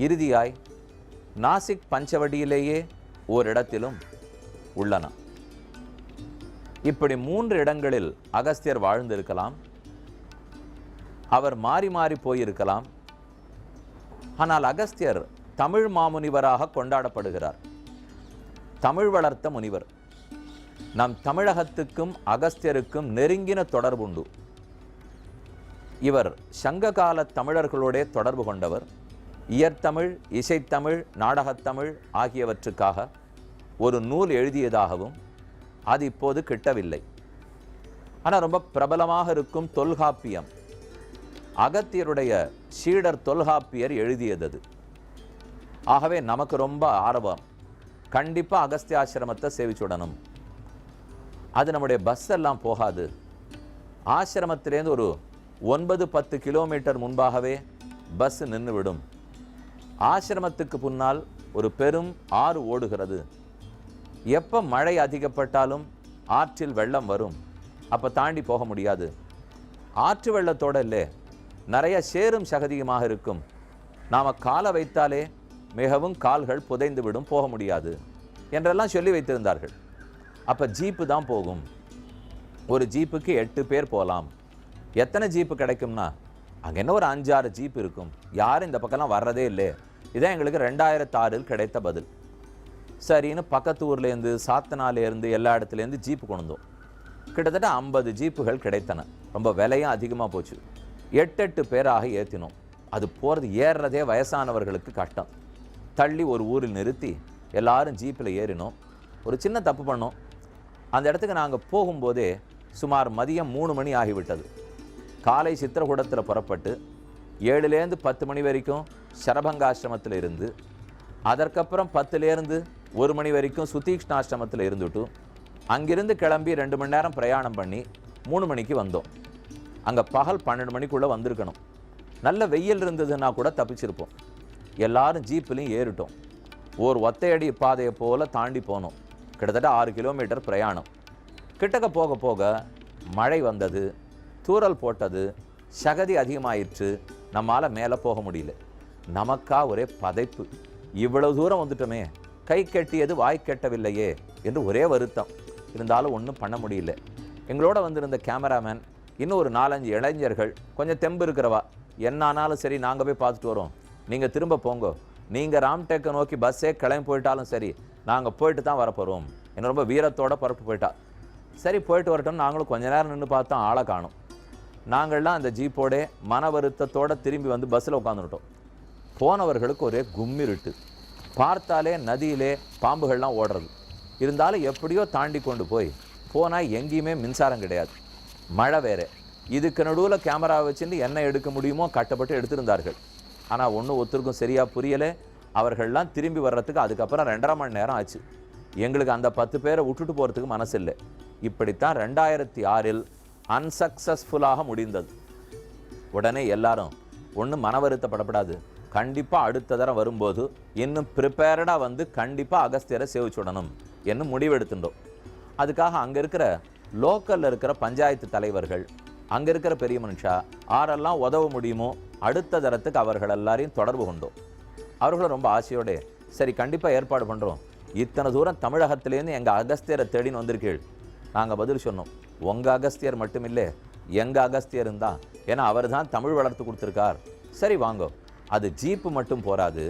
இறுதியாய் நாசிக் பஞ்சவடியிலேயே ஓரிடத்திலும் உள்ளன. இப்படி 3 இடங்களில் அகஸ்தியர் வாழ்ந்திருக்கலாம். அவர் மாறி மாறி போயிருக்கலாம். ஆனால் அகஸ்தியர் தமிழ் மாமுனிவராக கொண்டாடப்படுகிறார். தமிழ் வளர்த்த முனிவர். நம் தமிழகத்துக்கும் அகஸ்தியருக்கும் நெருங்கின தொடர்புண்டு. இவர் சங்ககால தமிழர்களோட தொடர்பு கொண்டவர். இயற்தமிழ், இசைத்தமிழ், நாடகத்தமிழ் ஆகியவற்றுக்காக ஒரு நூல் எழுதியதாகவும் அது இப்போது கிட்டவில்லை. ஆனால் ரொம்ப பிரபலமாக இருக்கும் தொல்காப்பியம், அகத்தியருடைய சீடர் தொல்காப்பியர் எழுதியது. ஆகவே நமக்கு ரொம்ப ஆர்வம், கண்டிப்பாக அகஸ்தியாசிரமத்தை சேவிச்சுடணும். அது நம்முடைய பஸ் எல்லாம் போகாது. ஆசிரமத்திலேருந்து ஒரு 9-10 கிலோமீட்டர் முன்பாகவே பஸ் நின்றுவிடும். ஆசிரமத்துக்கு முன்னால் ஒரு பெரும் ஆறு ஓடுகிறது. எப்போ மழை அதிகப்பட்டாலும் ஆற்றில் வெள்ளம் வரும். அப்போ தாண்டி போக முடியாது. ஆற்று வெள்ளத்தோடு இல்லை, நிறைய சேரும் சகதியுமாக இருக்கும். நாம் காலை வைத்தாலே மிகவும் கால்கள் புதைந்து விடும், போக முடியாது என்றெல்லாம் சொல்லி வைத்திருந்தார்கள். அப்போ ஜீப்பு தான் போகும். ஒரு ஜீப்புக்கு 8 பேர் போகலாம். எத்தனை ஜீப்பு கிடைக்கும்னா அங்கே என்ன ஒரு 5-6 ஜீப் இருக்கும். யாரும் இந்த பக்கம்லாம் வர்றதே இல்லை. இதான் எங்களுக்கு 2006 கிடைத்த பதில். சரின்னு பக்கத்து ஊர்லேருந்து சாத்தனாலேருந்து எல்லா இடத்துலேருந்து ஜீப்பு கொண்டு வந்தோம். கிட்டத்தட்ட 50 ஜீப்புகள் கிடைத்தன. ரொம்ப விலையும் அதிகமாக போச்சு. 8 பேராக ஏற்றினோம். அது போகிறது ஏறுறதே வயசானவர்களுக்கு கஷ்டம். தள்ளி ஒரு ஊரில் நிறுத்தி எல்லாரும் ஜீப்பில் ஏறினோம். ஒரு சின்ன தப்பு பண்ணோம். அந்த இடத்துக்கு நாங்கள் போகும்போதே சுமார் மதியம் 3 மணி ஆகிவிட்டது. காலை சித்திரகூடத்தில் புறப்பட்டு 7லேருந்து 10 மணி வரைக்கும் சரபங்காசிரமத்தில் இருந்து, அதற்கப்புறம் 10லேருந்து 1 மணி வரைக்கும் சுதீக்ஷ்ணாசிரமத்தில் இருந்துட்டு, அங்கிருந்து கிளம்பி 2 மணி நேரம் பிரயாணம் பண்ணி 3 மணிக்கு வந்தோம். அங்கே பகல் 12 மணிக்குள்ளே வந்திருக்கணும். நல்ல வெயில் இருந்ததுன்னா கூட தப்பிச்சிருப்போம். எல்லாரும் ஜீப்லையும் ஏறிட்டோம். ஒரு ஒத்தையடி பாதையை போல் தாண்டி போனோம். கிட்டத்தட்ட 6 கிலோமீட்டர் பிரயாணம். கிட்டக்க போக போக மழை வந்தது, தூறல் போட்டது, சகதி அதிகமாயிற்று. நம்மால் மேலே போக முடியல. நமக்கா ஒரே பதைப்பு. இவ்வளவு தூரம் வந்துட்டோமே, கை கெட்டியது வாய் கெட்டவில்லையே என்று ஒரே வருத்தம். இருந்தாலும் ஒன்றும் பண்ண முடியல. எங்களோட வந்திருந்த கேமராமேன், இன்னும் ஒரு 4-5 இளைஞர்கள், கொஞ்சம் தெம்பு இருக்கிறவா, என்ன ஆனாலும் சரி நாங்கள் போய் பார்த்துட்டு வரோம், நீங்கள் திரும்ப போங்க, நீங்கள் ராம்டெக்கை நோக்கி பஸ்ஸே கிளம்பி போயிட்டாலும் சரி நாங்கள் போயிட்டு தான் வரப்போகிறோம் என்ன ரொம்ப வீரத்தோட புறப்பு போயிட்டா. சரி போயிட்டு வரட்டும். நாங்களும் கொஞ்ச நேரம் நின்று பார்த்தோம், ஆளை காணும். நாங்கள்லாம் அந்த ஜீப்போட மன வருத்தத்தோடு திரும்பி வந்து பஸ்ஸில் உட்காந்துட்டோம். போனவர்களுக்கு ஒரே கும்மிருட்டு. பார்த்தாலே நதியிலே பாம்புகள்லாம் ஓடுறது. இருந்தாலும் எப்படியோ தாண்டி கொண்டு போய் போனால் எங்கேயுமே மின்சாரம் கிடையாது, மழை வேறு. இதுக்கு நடுவில் கேமரா வச்சுட்டு என்ன எடுக்க முடியுமோ கட்டப்பட்டு எடுத்திருந்தார்கள். ஆனால் ஒன்றும் ஒருத்தருக்கும் சரியாக புரியலை. அவர்கள்லாம் திரும்பி வர்றதுக்கு அதுக்கப்புறம் 2.5 மணி நேரம் ஆச்சு. எங்களுக்கு அந்த 10 பேரை விட்டுட்டு போகிறதுக்கு மனசு இல்லை. இப்படித்தான் 2006 அன்சக்சஸ்ஃபுல்லாக முடிந்தது. உடனே எல்லாரும் ஒன்றும் மன வருத்தப்படப்படாது, கண்டிப்பாக அடுத்த தரம் வரும்போது இன்னும் ப்ரிப்பேர்டாக வந்து கண்டிப்பாக அகஸ்தியரை சேவிச்சுடணும் என்று முடிவெடுத்துட்டோம். அதுக்காக அங்கே இருக்கிற லோக்கலில் இருக்கிற பஞ்சாயத்து தலைவர்கள், அங்கே இருக்கிற பெரிய மனுஷா ஆரெல்லாம் உதவ முடியுமோ அடுத்த தரத்துக்கு அவர்கள் எல்லாரையும் தொடர்பு கொண்டோம். அவர்களும் ரொம்ப ஆசையோடு சரி கண்டிப்பாக ஏற்பாடு பண்ணுறோம், இத்தனை தூரம் தமிழகத்திலேருந்து எங்கள் அகஸ்தியரை தேடின்னு வந்திருக்கீள். நாங்கள் பதில் சொன்னோம், உங்கள் அகஸ்தியர் மட்டுமில்லை எங்கள் அகஸ்தியரும் தான், ஏன்னா அவர் தான் தமிழ் வளர்த்து கொடுத்துருக்கார். சரி வாங்கோ, அது ஜீப்பு மட்டும் போராது,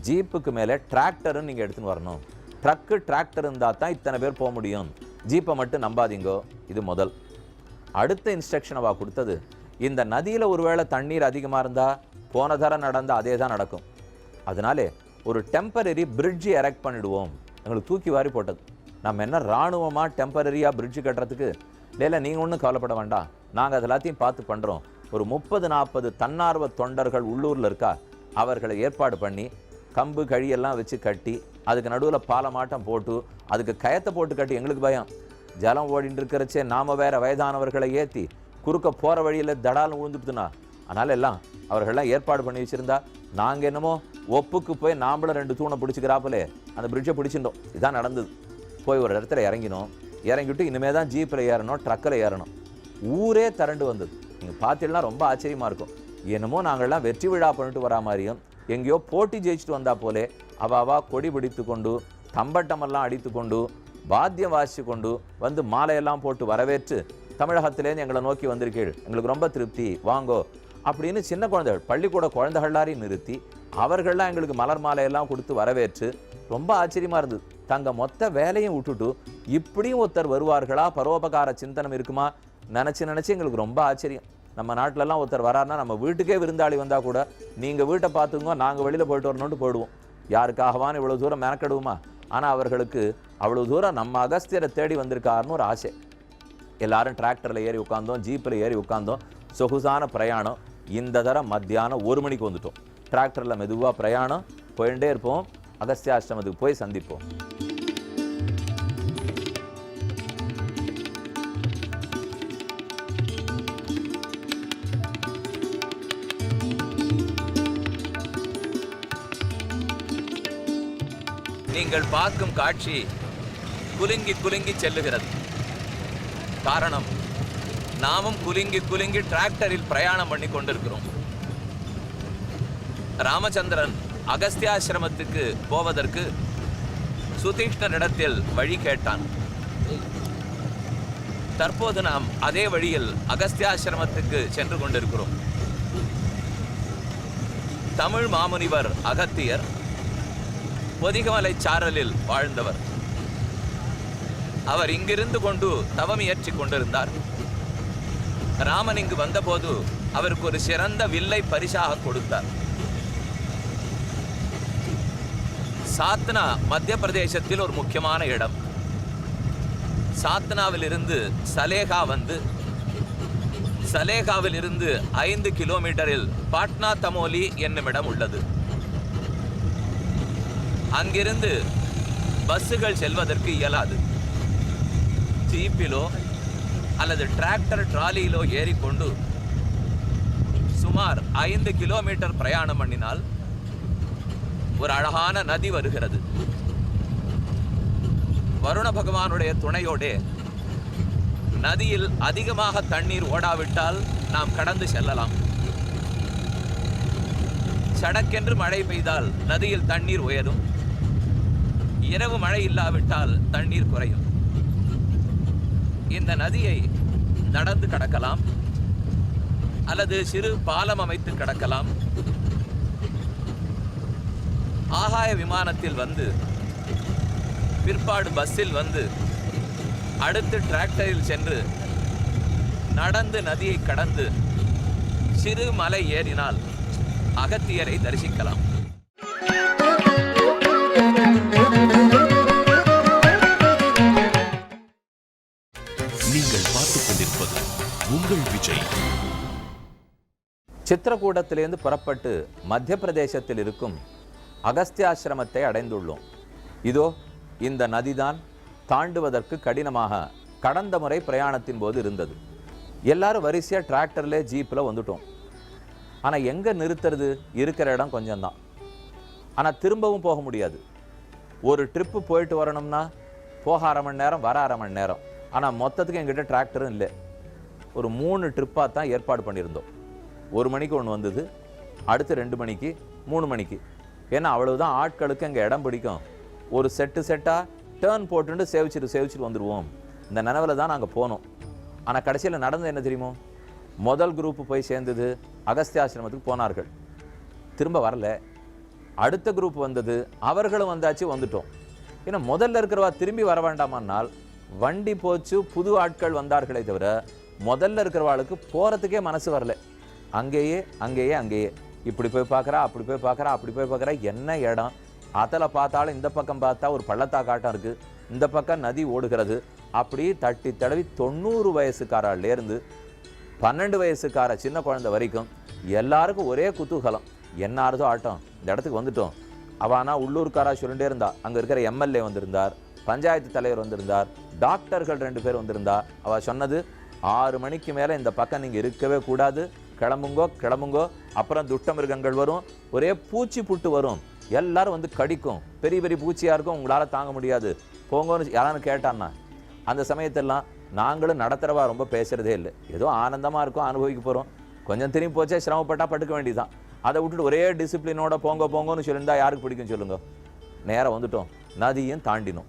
ஜீப்புக்கு மேலே டிராக்டரும் நீங்கள் எடுத்துன்னு வரணும். ட்ரக்கு டிராக்டர் இருந்தால் தான் இத்தனை பேர் போக முடியும், ஜீப்பை மட்டும் நம்பாதீங்கோ. இது முதல். அடுத்த இன்ஸ்ட்ரக்ஷன் அவள் கொடுத்தது, இந்த நதியில் ஒருவேளை தண்ணீர் அதிகமாக இருந்தால் போன தரம் நடந்தால் அதே தான் நடக்கும். அதனாலே ஒரு டெம்பரரி பிரிட்ஜு எரெக்ட் பண்ணிவிடுவோம். எங்களுக்கு தூக்கி வாரி போட்டது. நம்ம என்ன இராணுவமாக டெம்பரரியாக பிரிட்ஜு கட்டுறதுக்கு இல்லை, நீங்கள் ஒன்றும் கவலைப்பட வேண்டாம், நாங்கள் அது எல்லாத்தையும் பார்த்து பண்ணுறோம். ஒரு 30-40 தன்னார்வ தொண்டர்கள் உள்ளூரில் இருக்கா, அவர்களை ஏற்பாடு பண்ணி கம்பு கழியெல்லாம் வச்சு கட்டி அதுக்கு நடுவில் பாலமாட்டம் போட்டு அதுக்கு கயத்தை போட்டு கட்டி. எங்களுக்கு பயம், ஜலம் ஓடிட்டு இருக்கிறச்சே நாம் வேற வயதானவர்களை ஏற்றி குறுக்க போகிற வழியில் தடாலும் விழுந்துட்டுனா. அதனால் எல்லாம் அவர்களெல்லாம் ஏற்பாடு பண்ணி வச்சுருந்தா நாங்கள் என்னமோ ஒப்புக்கு போய் நாம்பளும் 2 தூணை பிடிச்சிக்கிறாப்புலே அந்த பிரிட்ஜை பிடிச்சிட்டோம். இதுதான் நடந்தது. போய் ஒரு இடத்துல இறங்கினோம். இறங்கிவிட்டு இனிமேல் தான் ஜீப்பில் ஏறணும், ட்ரக்கில் ஏறணும். ஊரே திரண்டு வந்தது. நீங்கள் பார்த்தீங்கன்னா ரொம்ப ஆச்சரியமாக இருக்கும். என்னமோ நாங்கள்லாம் வெற்றி விழா பண்ணிட்டு வரா மாதிரியும் எங்கேயோ போட்டி ஜெயிச்சுட்டு வந்தா போலே அவாவா கொடி பிடித்து கொண்டு தம்பட்டமெல்லாம் அடித்து கொண்டு வாத்தியம் வாசித்து கொண்டு வந்து மாலையெல்லாம் போட்டு வரவேற்று தமிழகத்திலேருந்து எங்களை நோக்கி வந்திருக்கீள், எங்களுக்கு ரொம்ப திருப்தி, வாங்கோ அப்படின்னு சின்ன குழந்தைகள், பள்ளிக்கூட குழந்தைகளாரையும் நிறுத்தி அவர்கள்லாம் எங்களுக்கு மலர் மாலையெல்லாம் கொடுத்து வரவேற்று ரொம்ப ஆச்சரியமாக இருந்தது. தங்க மொத்த வேலையும் விட்டுட்டு இப்படியும் ஒருத்தர் வருவார்களா, பரோபகார சிந்தனம் இருக்குமா நினச்சி எங்களுக்கு ரொம்ப ஆச்சரியம். நம்ம நாட்டிலலாம் ஒருத்தர் வராருன்னா நம்ம வீட்டுக்கே விருந்தாளி வந்தால் கூட நீங்கள் வீட்டை பார்த்துங்க, நாங்கள் வெளியில் போயிட்டு வரணுன்ட்டு போயிடுவோம். யாருக்காகவான்னு இவ்வளோ தூரம் மெனக்கெடுவோமா? ஆனால் அவர்களுக்கு அவ்வளோ தூரம் நம்ம அகஸ்தியரை தேடி வந்திருக்காருன்னு ஒரு ஆசை. எல்லாரும் டிராக்டரில் ஏறி உட்காந்தோம், ஜீப்பில் ஏறி உட்காந்தோம். சொகுசான பிரயாணம். இந்த தரம் மத்தியானம் 1 மணிக்கு வந்துட்டோம். டிராக்டரில் மெதுவாக பிரயாணம் போயிட்டே இருப்போம். அகஸ்தியாசிரமத்துக்கு போய் சந்திப்போம். நீங்கள் பார்க்கும் காட்சி குலுங்கி குலுங்கி செல்லுகிறது. காரணம், நாமும் குலுங்கி குலுங்கி டிராக்டரில் பிரயாணம் பண்ணி கொண்டிருக்கிறோம். ராமச்சந்திரன் அகஸ்தியாசிரமத்துக்கு போவதற்கு சுதீஷ்ணரிடத்தில் வழி கேட்டான். தற்போது நாம் அதே வழியில் அகஸ்தியாசிரமத்துக்கு சென்று கொண்டிருக்கிறோம். தமிழ் மாமுனிவர் அகத்தியர் பொதிகமலை சாரலில் வாழ்ந்தவர். அவர் இங்கிருந்து கொண்டு தவம் இயற்றிக் கொண்டிருந்தார். ராமன் இங்கு வந்தபோது அவருக்கு ஒரு சிறந்த வில்லை பரிசாக கொடுத்தார். சாத்னா மத்திய பிரதேசத்தில் ஒரு முக்கியமான இடம். சாத்னாவில் இருந்து சலேகா வந்து சலேகாவில் இருந்து 5 கிலோமீட்டரில் பாட்னா தமோலி என்னும் இடம் உள்ளது. அங்கிருந்து பஸ்ஸுகள் செல்வதற்கு இயலாது. ஜீப்பிலோ அல்லது டிராக்டர் டிராலியிலோ ஏறிக்கொண்டு சுமார் 5 கிலோமீட்டர் பிரயாணம் பண்ணினால் ஒரு அழகான நதி வருகிறது. வருண பகவானுடைய துணையோடே நதியில் அதிகமாக தண்ணீர் ஓடாவிட்டால் நாம் கடந்து செல்லலாம். சடக்கென்று மழை பெய்தால் நதியில் தண்ணீர் உயரும். இரவு மழை இல்லாவிட்டால் தண்ணீர் குறையும். இந்த நதியை நடந்து கடக்கலாம் அல்லது சிறு பாலம் அமைத்து கடக்கலாம். ஆகாய விமானத்தில் வந்து பிற்பாடு பஸ்ஸில் வந்து அடுத்து டிராக்டரில் சென்று நடந்து நதியை கடந்து சிறு மலை ஏறினால் அகத்தியரை தரிசிக்கலாம். நீங்கள் பார்த்துக் கொண்டிருப்பது உங்கள் விஜய். சித்திரகூடத்திலிருந்து புறப்பட்டு மத்திய பிரதேசத்தில் இருக்கும் அகஸ்தியாசிரமத்தை அடைந்துள்ளோம். இதோ இந்த நதிதான் தாண்டுவதற்கு கடினமாக கடந்த முறை பிரயாணத்தின் போது இருந்தது. எல்லாரும் வரிசையாக டிராக்டர்ல ஜீப்பில் வந்துட்டோம். ஆனால் எங்கே நிறுத்துறது? இருக்கிற இடம் கொஞ்சம்தான். ஆனால் திரும்பவும் போக முடியாது. ஒரு ட்ரிப்பு போயிட்டு வரணும்னா போக 1/2 மணி நேரம், வர 1/2 மணி நேரம். ஆனால் மொத்தத்துக்கு எங்கிட்ட டிராக்டரும் இல்லை. ஒரு 3 ட்ரிப்பாக தான் ஏற்பாடு பண்ணியிருந்தோம். 1 மணிக்கு ஒன்று வந்தது, அடுத்து 2 மணிக்கு, 3 மணிக்கு. ஏன்னா அவ்வளவுதான் ஆட்களுக்கு அங்கே இடம் பிடிக்கும். ஒரு செட்டாக டேர்ன் போட்டுட்டு சேவிச்சுட்டு வந்துடுவோம். இந்த நினைவில் தான் நாங்கள் போனோம். ஆனால் கடைசியில் நடந்தது என்ன தெரியுமோ? முதல் குரூப்பு போய் சேர்ந்தது, அகஸ்தியாசிரமத்துக்கு போனார்கள், திரும்ப வரல. அடுத்த குரூப் வந்தது, அவர்களும் வந்துட்டோம். ஏன்னா முதல்ல இருக்கிறவா திரும்பி வர வேண்டாமான்னால் வண்டி போச்சு, புது ஆட்கள் வந்தார்களே தவிர முதல்ல இருக்கிறவாளுக்கு போகிறதுக்கே மனசு வரல. அங்கேயே இப்படி போய் பார்க்குறா, அப்படி போய் பார்க்குறா. என்ன இடம்? அதில் பார்த்தாலும் இந்த பக்கம் பார்த்தா ஒரு பள்ளத்தாக்காட்டம் இருக்குது, இந்த பக்கம் நதி ஓடுகிறது. அப்படி தட்டி தடவி 90 வயசுக்காராலேருந்து 12 வயசுக்கார சின்ன குழந்தை வரைக்கும் எல்லாருக்கும் ஒரே குதூகலம். என்ன ஆறுதோ ஆட்டம், இந்த இடத்துக்கு வந்துட்டோம். அவனா உள்ளூர்காரா சொல்லிட்டே இருந்தா. அங்கே இருக்கிற எம்எல்ஏ வந்திருந்தார், பஞ்சாயத்து தலைவர் வந்திருந்தார், டாக்டர்கள் 2 பேர் வந்திருந்தா. அவள் சொன்னது, 6 மணிக்கு மேலே இந்த பக்கம் நீங்கள் இருக்கவே கூடாது, கிளம்புங்கோ. அப்புறம் துஷ்ட மிருகங்கள் வரும், ஒரே பூச்சி புட்டு வரும், எல்லாரும் வந்து கடிக்கும், பெரிய பெரிய பூச்சியாக இருக்கும், உங்களால் தாங்க முடியாது, போங்கன்னு யாரான்னு கேட்டான்னா. அந்த சமயத்தெல்லாம் நாங்களும் நடத்துகிறவா ரொம்ப பேசுகிறதே இல்லை. ஏதோ ஆனந்தமாக இருக்கும், அனுபவிக்க போகிறோம். கொஞ்சம் திரும்பி போச்சே, சிரமப்பட்டால் படுக்க வேண்டியதுதான். அதை விட்டுட்டு ஒரே டிசிப்ளினோட போங்கன்னு சொல்லியிருந்தா யாருக்கு பிடிக்கும் சொல்லுங்க. நேராக வந்துட்டோம், நதியும் தாண்டினோம்.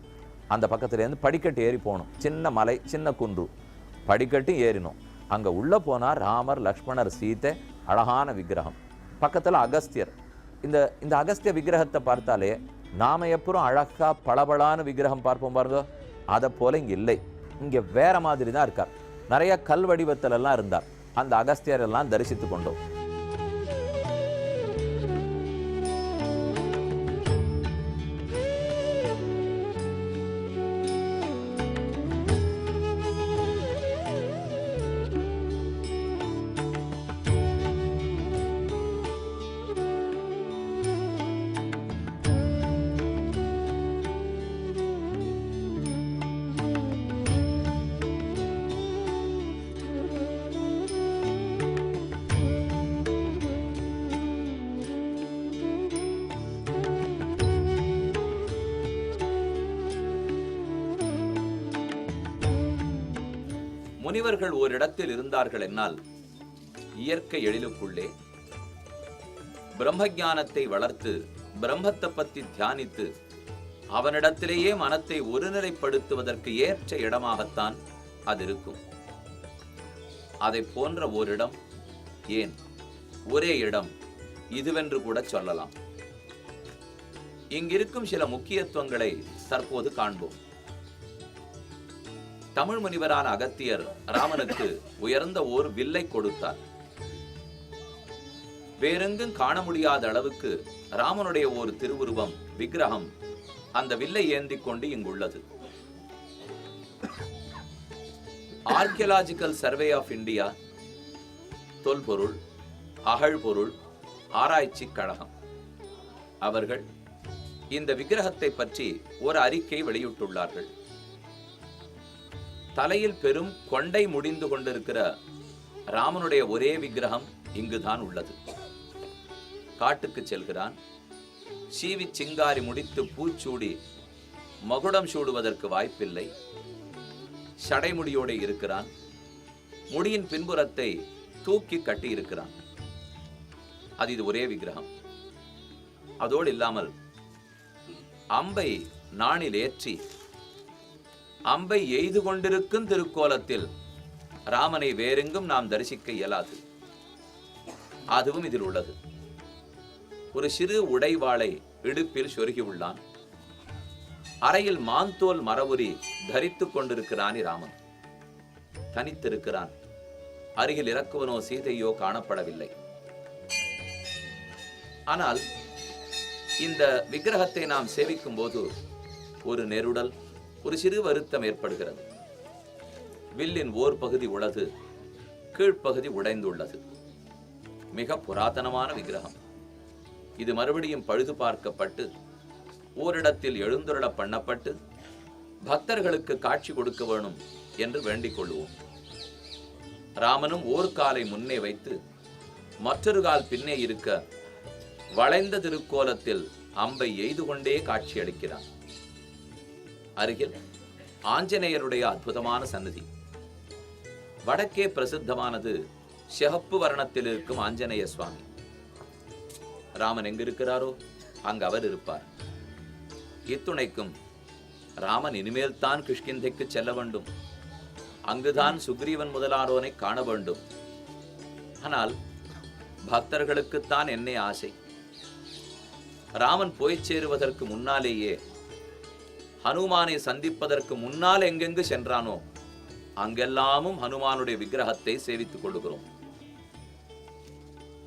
அந்த பக்கத்துலேருந்து படிக்கட்டு ஏறி போகணும். சின்ன மலை, சின்ன குன்று, படிக்கட்டும் ஏறினோம். அங்கே உள்ளே போனால் ராமர், லக்ஷ்மணர், சீதை, அழகான விக்கிரகம். பக்கத்தில் அகஸ்தியர். இந்த அகஸ்திய விக்கிரகத்தை பார்த்தாலே நாம எப்பறம் அழகா பளபளான விக்கிரகம் பார்ப்போம் பாருங்க, அதை போல இங்கே இல்லை. இங்கே வேற மாதிரி தான் இருக்கார். நிறைய கல் வடிவத்திலெல்லாம் இருந்தார். அந்த அகஸ்தியர் எல்லாம் தரிசித்து கொண்டோம். முனிவர்கள் ஓரிடத்தில் இருந்தார்கள் என்னால் இயற்கை எழிலுக்குள்ளே பிரம்மஞானத்தை வளர்த்து பிரம்மத்தை பற்றி தியானித்து அவனிடத்திலேயே மனத்தை ஒருநிலைப்படுத்துவதற்கு ஏற்ற இடமாகத்தான் அது இருக்கும். அதை போன்ற ஓரிடம், ஏன் ஒரே இடம் இதுவென்று கூட சொல்லலாம். இங்கிருக்கும் சில முக்கியத்துவங்களை தற்போது காண்போம். தமிழ் முனிவரான அகத்தியர் ராமனுக்கு உயர்ந்த ஓர் வில்லை கொடுத்தார். வேறெங்கும் காண முடியாத அளவுக்கு ராமனுடைய ஒரு திருவுருவம் விக்கிரகம் அந்த வில்லை ஏந்தி கொண்டு இங்குள்ளது. ஆர்கியலாஜிக்கல் சர்வே ஆஃப் இந்தியா, தொல்பொருள் அகழ்பொருள் ஆராய்ச்சி கழகம் அவர்கள் இந்த விக்கிரகத்தை பற்றி ஒரு அறிக்கை வெளியிட்டுள்ளார்கள். தலையில் பெரும் கொண்டை முடிந்து கொண்டிருக்கிற ராமனுடைய ஒரே விக்கிரகம் இங்குதான் உள்ளது. காட்டுக்கு செல்கிறான், சீவி சிங்காரி முடித்து பூச்சூடி மகுடம் சூடுவதற்கு வாய்ப்பில்லை. சடைமுடியோடு இருக்கிறான், முடியின் பின்புறத்தை தூக்கி கட்டி இருக்கிறான். அது இது ஒரே விக்கிரகம். அதோடு இல்லாமல் அம்பை நாணில் ஏற்றி அம்பை எய்து கொண்டிருக்கும் திருக்கோலத்தில் ராமனை வேறெங்கும் நாம் தரிசிக்க இயலாது. அதுவும் இதில் உள்ளது. ஒரு சிறு உடைவாளை இடுப்பில் சொருகி உள்ளான். அறையில் மாந்தோல் மரபுரி தரித்துக் கொண்டிருக்கிறான் ராமன். தனித்திருக்கிறான். அருகில் இறக்குவனோ சீதையோ காணப்படவில்லை. ஆனால் இந்த விக்கிரகத்தை நாம் சேவிக்கும் போது ஒரு நெருடல், ஒரு சிறு வருத்தம் ஏற்படுகிறது. வில்லின் ஓர் பகுதி உளது, கீழ்ப்பகுதி உடைந்துள்ளது. மிக புராதனமான விக்கிரகம். இது மறுபடியும் பழுது பார்க்கப்பட்டு ஓரிடத்தில் எழுந்துருள பண்ணப்பட்டு பக்தர்களுக்கு காட்சி கொடுக்க வேணும் என்று வேண்டிக் கொள்வோம். ராமனும் ஓர் காலை முன்னே வைத்து மற்றொரு கால் பின்னே இருக்க வளைந்த திருக்கோலத்தில் அம்பை எய்து கொண்டே காட்சி அளிக்கிறான். அருகில் ஆஞ்சநேயருடைய அற்புதமான சன்னதி. வடக்கே பிரசித்தமானது சிகப்பு வர்ணத்தில் இருக்கும் ஆஞ்சநேய சுவாமி. ராமன் எங்கிருக்கிறாரோ அங்கு அவர் இருப்பார். இத்துணைக்கும் ராமன் இனிமேல் தான் கிஷ்கிந்தைக்கு செல்ல வேண்டும், அங்குதான் சுக்ரீவன் முதலானோனை காண வேண்டும். ஆனால் பக்தர்களுக்குத்தான் என்ன ஆசை? ராமன் போய் சேருவதற்கு முன்னாலேயே ஹனுமானை சந்திப்பதற்கு முன்னால் எங்கெங்கு சென்றானோ அங்கெல்லாமும் ஹனுமானுடைய விக்கிரகத்தை சேவித்துக் கொள்ளுகிறோம்.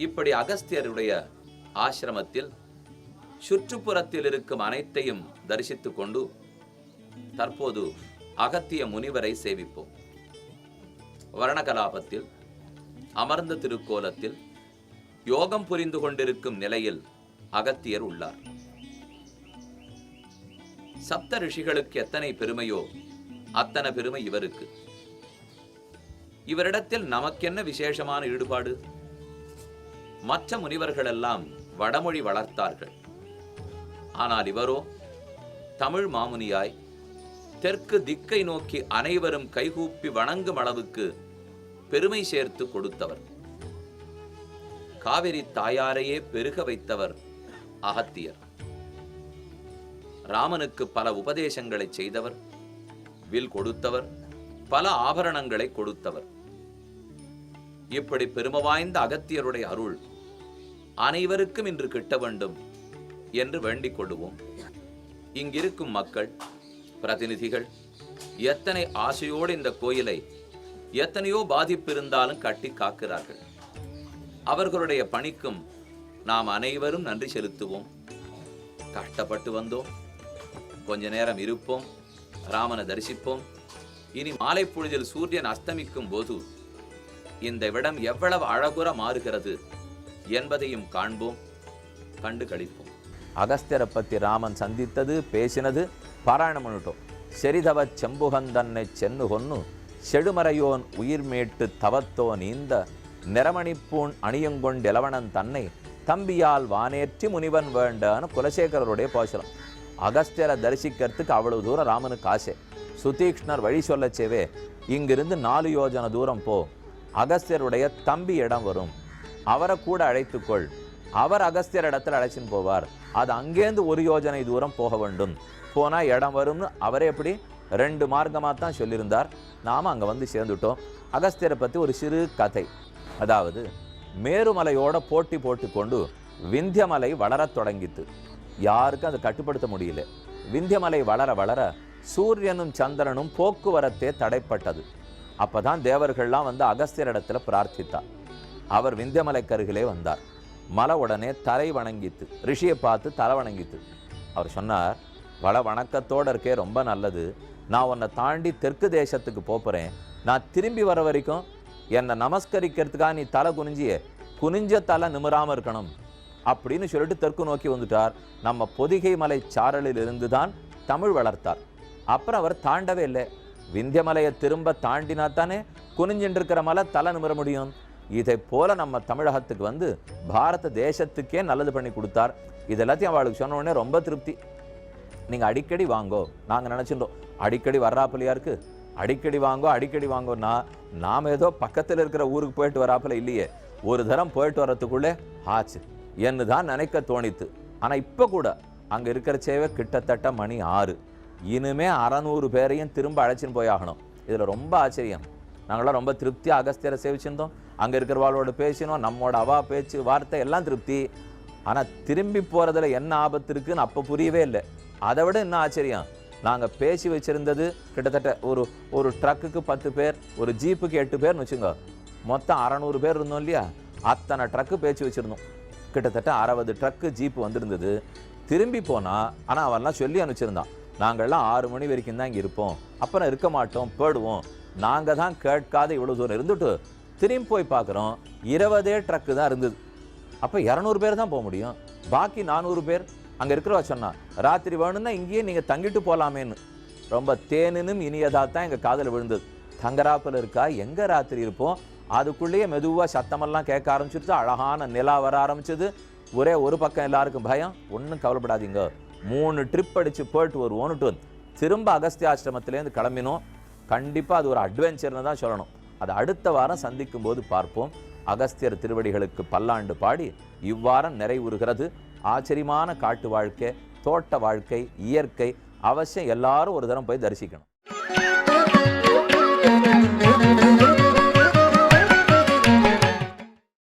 இப்படி அகஸ்தியருடைய ஆசிரமத்தில் சுற்றுப்புறத்தில் இருக்கும் அனைத்தையும் தரிசித்துக் கொண்டு தற்போது அகத்திய முனிவரை சேவிப்போம். வர்ணகலாபத்தில் அமர்ந்த திருக்கோலத்தில் யோகம் புரிந்து கொண்டிருக்கும் நிலையில் அகத்தியர் உள்ளார். சப்த ரிஷிகளுக்கு எத்தனை பெருமையோ அத்தனை பெருமை இவருக்கு. இவரிடத்தில் நமக்கென்ன விசேஷமான ஈடுபாடு? மற்ற முனிவர்கள் எல்லாம் வடமொழி வளர்த்தார்கள். ஆனால் இவரோ தமிழ் மாமுனியாய் தெற்கு திக்கை நோக்கி அனைவரும் கைகூப்பி வணங்கும் அளவுக்கு பெருமை சேர்த்து கொடுத்தவர். காவிரி தாயாரையே பெருக வைத்தவர் அகத்தியர். ராமனுக்கு பல உபதேசங்களை செய்தவர், வில் கொடுத்தவர், பல ஆபரணங்களை கொடுத்தவர். இப்படி பெருமை வாய்ந்த அகத்தியருடைய அருள் அனைவருக்கும் இன்று கிட்ட வேண்டும் என்று வேண்டிக் கொள்ளுவோம். இங்கிருக்கும் மக்கள் பிரதிநிதிகள் எத்தனை ஆசையோடு இந்த கோயிலை எத்தனையோ பாதிப்பு இருந்தாலும் கட்டி காக்கிறார்கள். அவர்களுடைய பணிக்கும் நாம் அனைவரும் நன்றி செலுத்துவோம். கஷ்டப்பட்டு வந்தோம், கொஞ்ச நேரம் இருப்போம், ராமனை தரிசிப்போம். இனி மாலை பொழுதில் சூரியன் அஸ்தமிக்கும் போது இந்த இடம் எவ்வளவு அழகுற மாறுகிறது என்பதையும் காண்போம், கண்டு கழிப்போம். அகஸ்தியரை பற்றி ராமன் சந்தித்தது, பேசினது பாராயணம் பண்ணிட்டோம். செரிதவ செம்புகந்தன்னை சென்னு கொன்னு செடுமறையோன் உயிர்மேட்டு தவத்தோ நீந்த நிறமணிப்பூன் அணியங்கொண்டு இளவனன் தன்னை தம்பியால் வானேற்றி முனிவன் வேண்டான்னு குலசேகரருடைய பாசுரம். அகஸ்தியரை தரிசிக்கிறதுக்கு அவ்வளவு தூரம் ராமனுக்கு ஆசை. சுதீக்ஷ்ணர் வழி சொல்லச்சேவே, இங்கிருந்து 4 யோஜன தூரம் போ, அகஸ்தியருடைய தம்பி இடம் வரும், அவரை கூட அழைத்துக்கொள், அவர் அகஸ்தியர் இடத்துல அழைச்சின்னு போவார், அது அங்கேருந்து 1 யோஜனை தூரம் போக வேண்டும், போனா இடம் வரும்னு அவரே எப்படி 2 மார்க்கமாக தான் சொல்லியிருந்தார். நாம் அங்கே வந்து சேர்ந்துட்டோம். அகஸ்தியரை பற்றி ஒரு சிறு கதை. அதாவது மேருமலையோட போட்டி போட்டுக்கொண்டு விந்தியமலை வளரத் தொடங்கித்து. யாருக்கும் அதை கட்டுப்படுத்த முடியல. விந்தியமலை வளர வளர சூரியனும் சந்திரனும் போக்குவரத்தே தடைப்பட்டது. அப்பதான் தேவர்கள்லாம் வந்து அகஸ்தியர் இடத்துல பிரார்த்தித்தார். அவர் விந்தியமலைக்கு அருகிலே வந்தார். மலை உடனே தலை வணங்கித்து, ரிஷியை பார்த்து தலை வணங்கித்து. அவர் சொன்னார், வணக்கத்தோடு இருக்கே, ரொம்ப நல்லது, நான் உன்னை தாண்டி தெற்கு தேசத்துக்கு போகிறேன், நான் திரும்பி வர வரைக்கும் என்னை நமஸ்கரிக்கிறதுக்காக நீ தலை குனிஞ்சியே, குனிஞ்ச தலை நிமிராமல் இருக்கணும் அப்படின்னு சொல்லிட்டு தெற்கு நோக்கி வந்துட்டார். நம்ம பொதிகை மலை சாரலில் இருந்து தான் தமிழ் வளர்த்தார். அப்புறம் அவர் தாண்டவே இல்லை. விந்தியமலையை திரும்ப தாண்டினா தானே குனிஞ்சின்னு இருக்கிற மலை தலை நிமிர முடியும். இதை போல நம்ம தமிழகத்துக்கு வந்து பாரத தேசத்துக்கே நல்லது பண்ணி கொடுத்தார். இது எல்லாத்தையும் அவளுக்கு சொன்ன உடனே ரொம்ப திருப்தி. நீங்கள் அடிக்கடி வாங்கோ, நாங்கள் நினச்சிட்டோம் அடிக்கடி வர்றாப்பிலையா இருக்கு, அடிக்கடி வாங்கோன்னா நாம் ஏதோ பக்கத்தில் இருக்கிற ஊருக்கு போயிட்டு வராப்பில் இல்லையே, ஒரு தரம் போயிட்டு வர்றதுக்குள்ளே ஆச்சு என்று தான் நினைக்க தோணித்து. ஆனால் இப்போ கூட அங்கே இருக்கிற சேவை கிட்டத்தட்ட மணி 6. இனிமே 600 பேரையும் திரும்ப அழைச்சின்னு போயாகணும். இதில் ரொம்ப ஆச்சரியம். நாங்களாம் ரொம்ப திருப்தியாக அகஸ்தியரை சேவிச்சிருந்தோம், அங்கே இருக்கிறவாளோட பேசினோம், நம்மோட அவா பேச்சு வார்த்தை எல்லாம் திருப்தி. ஆனால் திரும்பி போகிறதுல என்ன ஆபத்து இருக்குன்னு அப்போ புரியவே இல்லை. அதை விட என்ன ஆச்சரியம், நாங்கள் பேசி வச்சுருந்தது கிட்டத்தட்ட ஒரு ட்ரக்குக்கு 10 பேர், ஒரு ஜீப்புக்கு 8 பேர்னு வச்சுங்க, மொத்தம் 600 பேர் இருந்தோம் இல்லையா. அத்தனை ட்ரக்கு பேச்சு வச்சுருந்தோம். கிட்டத்தட்ட 60 ட்ரக்கு ஜீப்பு வந்திருந்தது. திரும்பி போனால், ஆனால் அவன்லாம் சொல்லி அனுப்பிச்சிருந்தான், நாங்கள்லாம் 6 மணி வரைக்கும் தான் இங்கே இருப்போம், அப்புறம் இருக்க மாட்டோம், போயிடுவோம். நாங்கள் தான் கேட்காத இவ்வளோ தூரம் இருந்துட்டு திரும்பி போய் பார்க்குறோம், 20 ட்ரக்கு தான் இருந்தது. அப்போ 200 பேர் தான் போக முடியும், பாக்கி 400 பேர் அங்கே இருக்கிறவா சொன்னா, ராத்திரி வேணும்னா இங்கேயே நீங்கள் தங்கிட்டு போகலாமேன்னு. ரொம்ப தேனினும் இனியதாக தான் எங்கள் காதில் விழுந்தது. தங்கராப்பில் இருக்கா, எங்கே ராத்திரி இருப்போம். அதுக்குள்ளேயே மெதுவாக சத்தமெல்லாம் கேட்க ஆரம்பிச்சிருச்சு, அழகான நிலா வர ஆரம்பிச்சது. ஒரே ஒரு பக்கம் எல்லாருக்கும் பயம். ஒன்றும் கவலைப்படாதீங்க, 3 ட்ரிப் அடித்து போயிட்டு வருவோன்னுட்டு திரும்ப அகஸ்தியாசிரமத்திலேருந்து கிளம்பினோம். கண்டிப்பாக அது ஒரு அட்வென்ச்சர்னு தான் சொல்லணும். அது அடுத்த வாரம் சந்திக்கும் போது பார்ப்போம். அகஸ்தியர் திருவடிகளுக்கு பல்லாண்டு பாடி இவ்வாரம் நிறைவுறுகிறது. ஆச்சரியமான காட்டு வாழ்க்கை, தோட்ட வாழ்க்கை, இயற்கை அவசியம் எல்லாரும் ஒரு தரம் போய் தரிசிக்கணும்.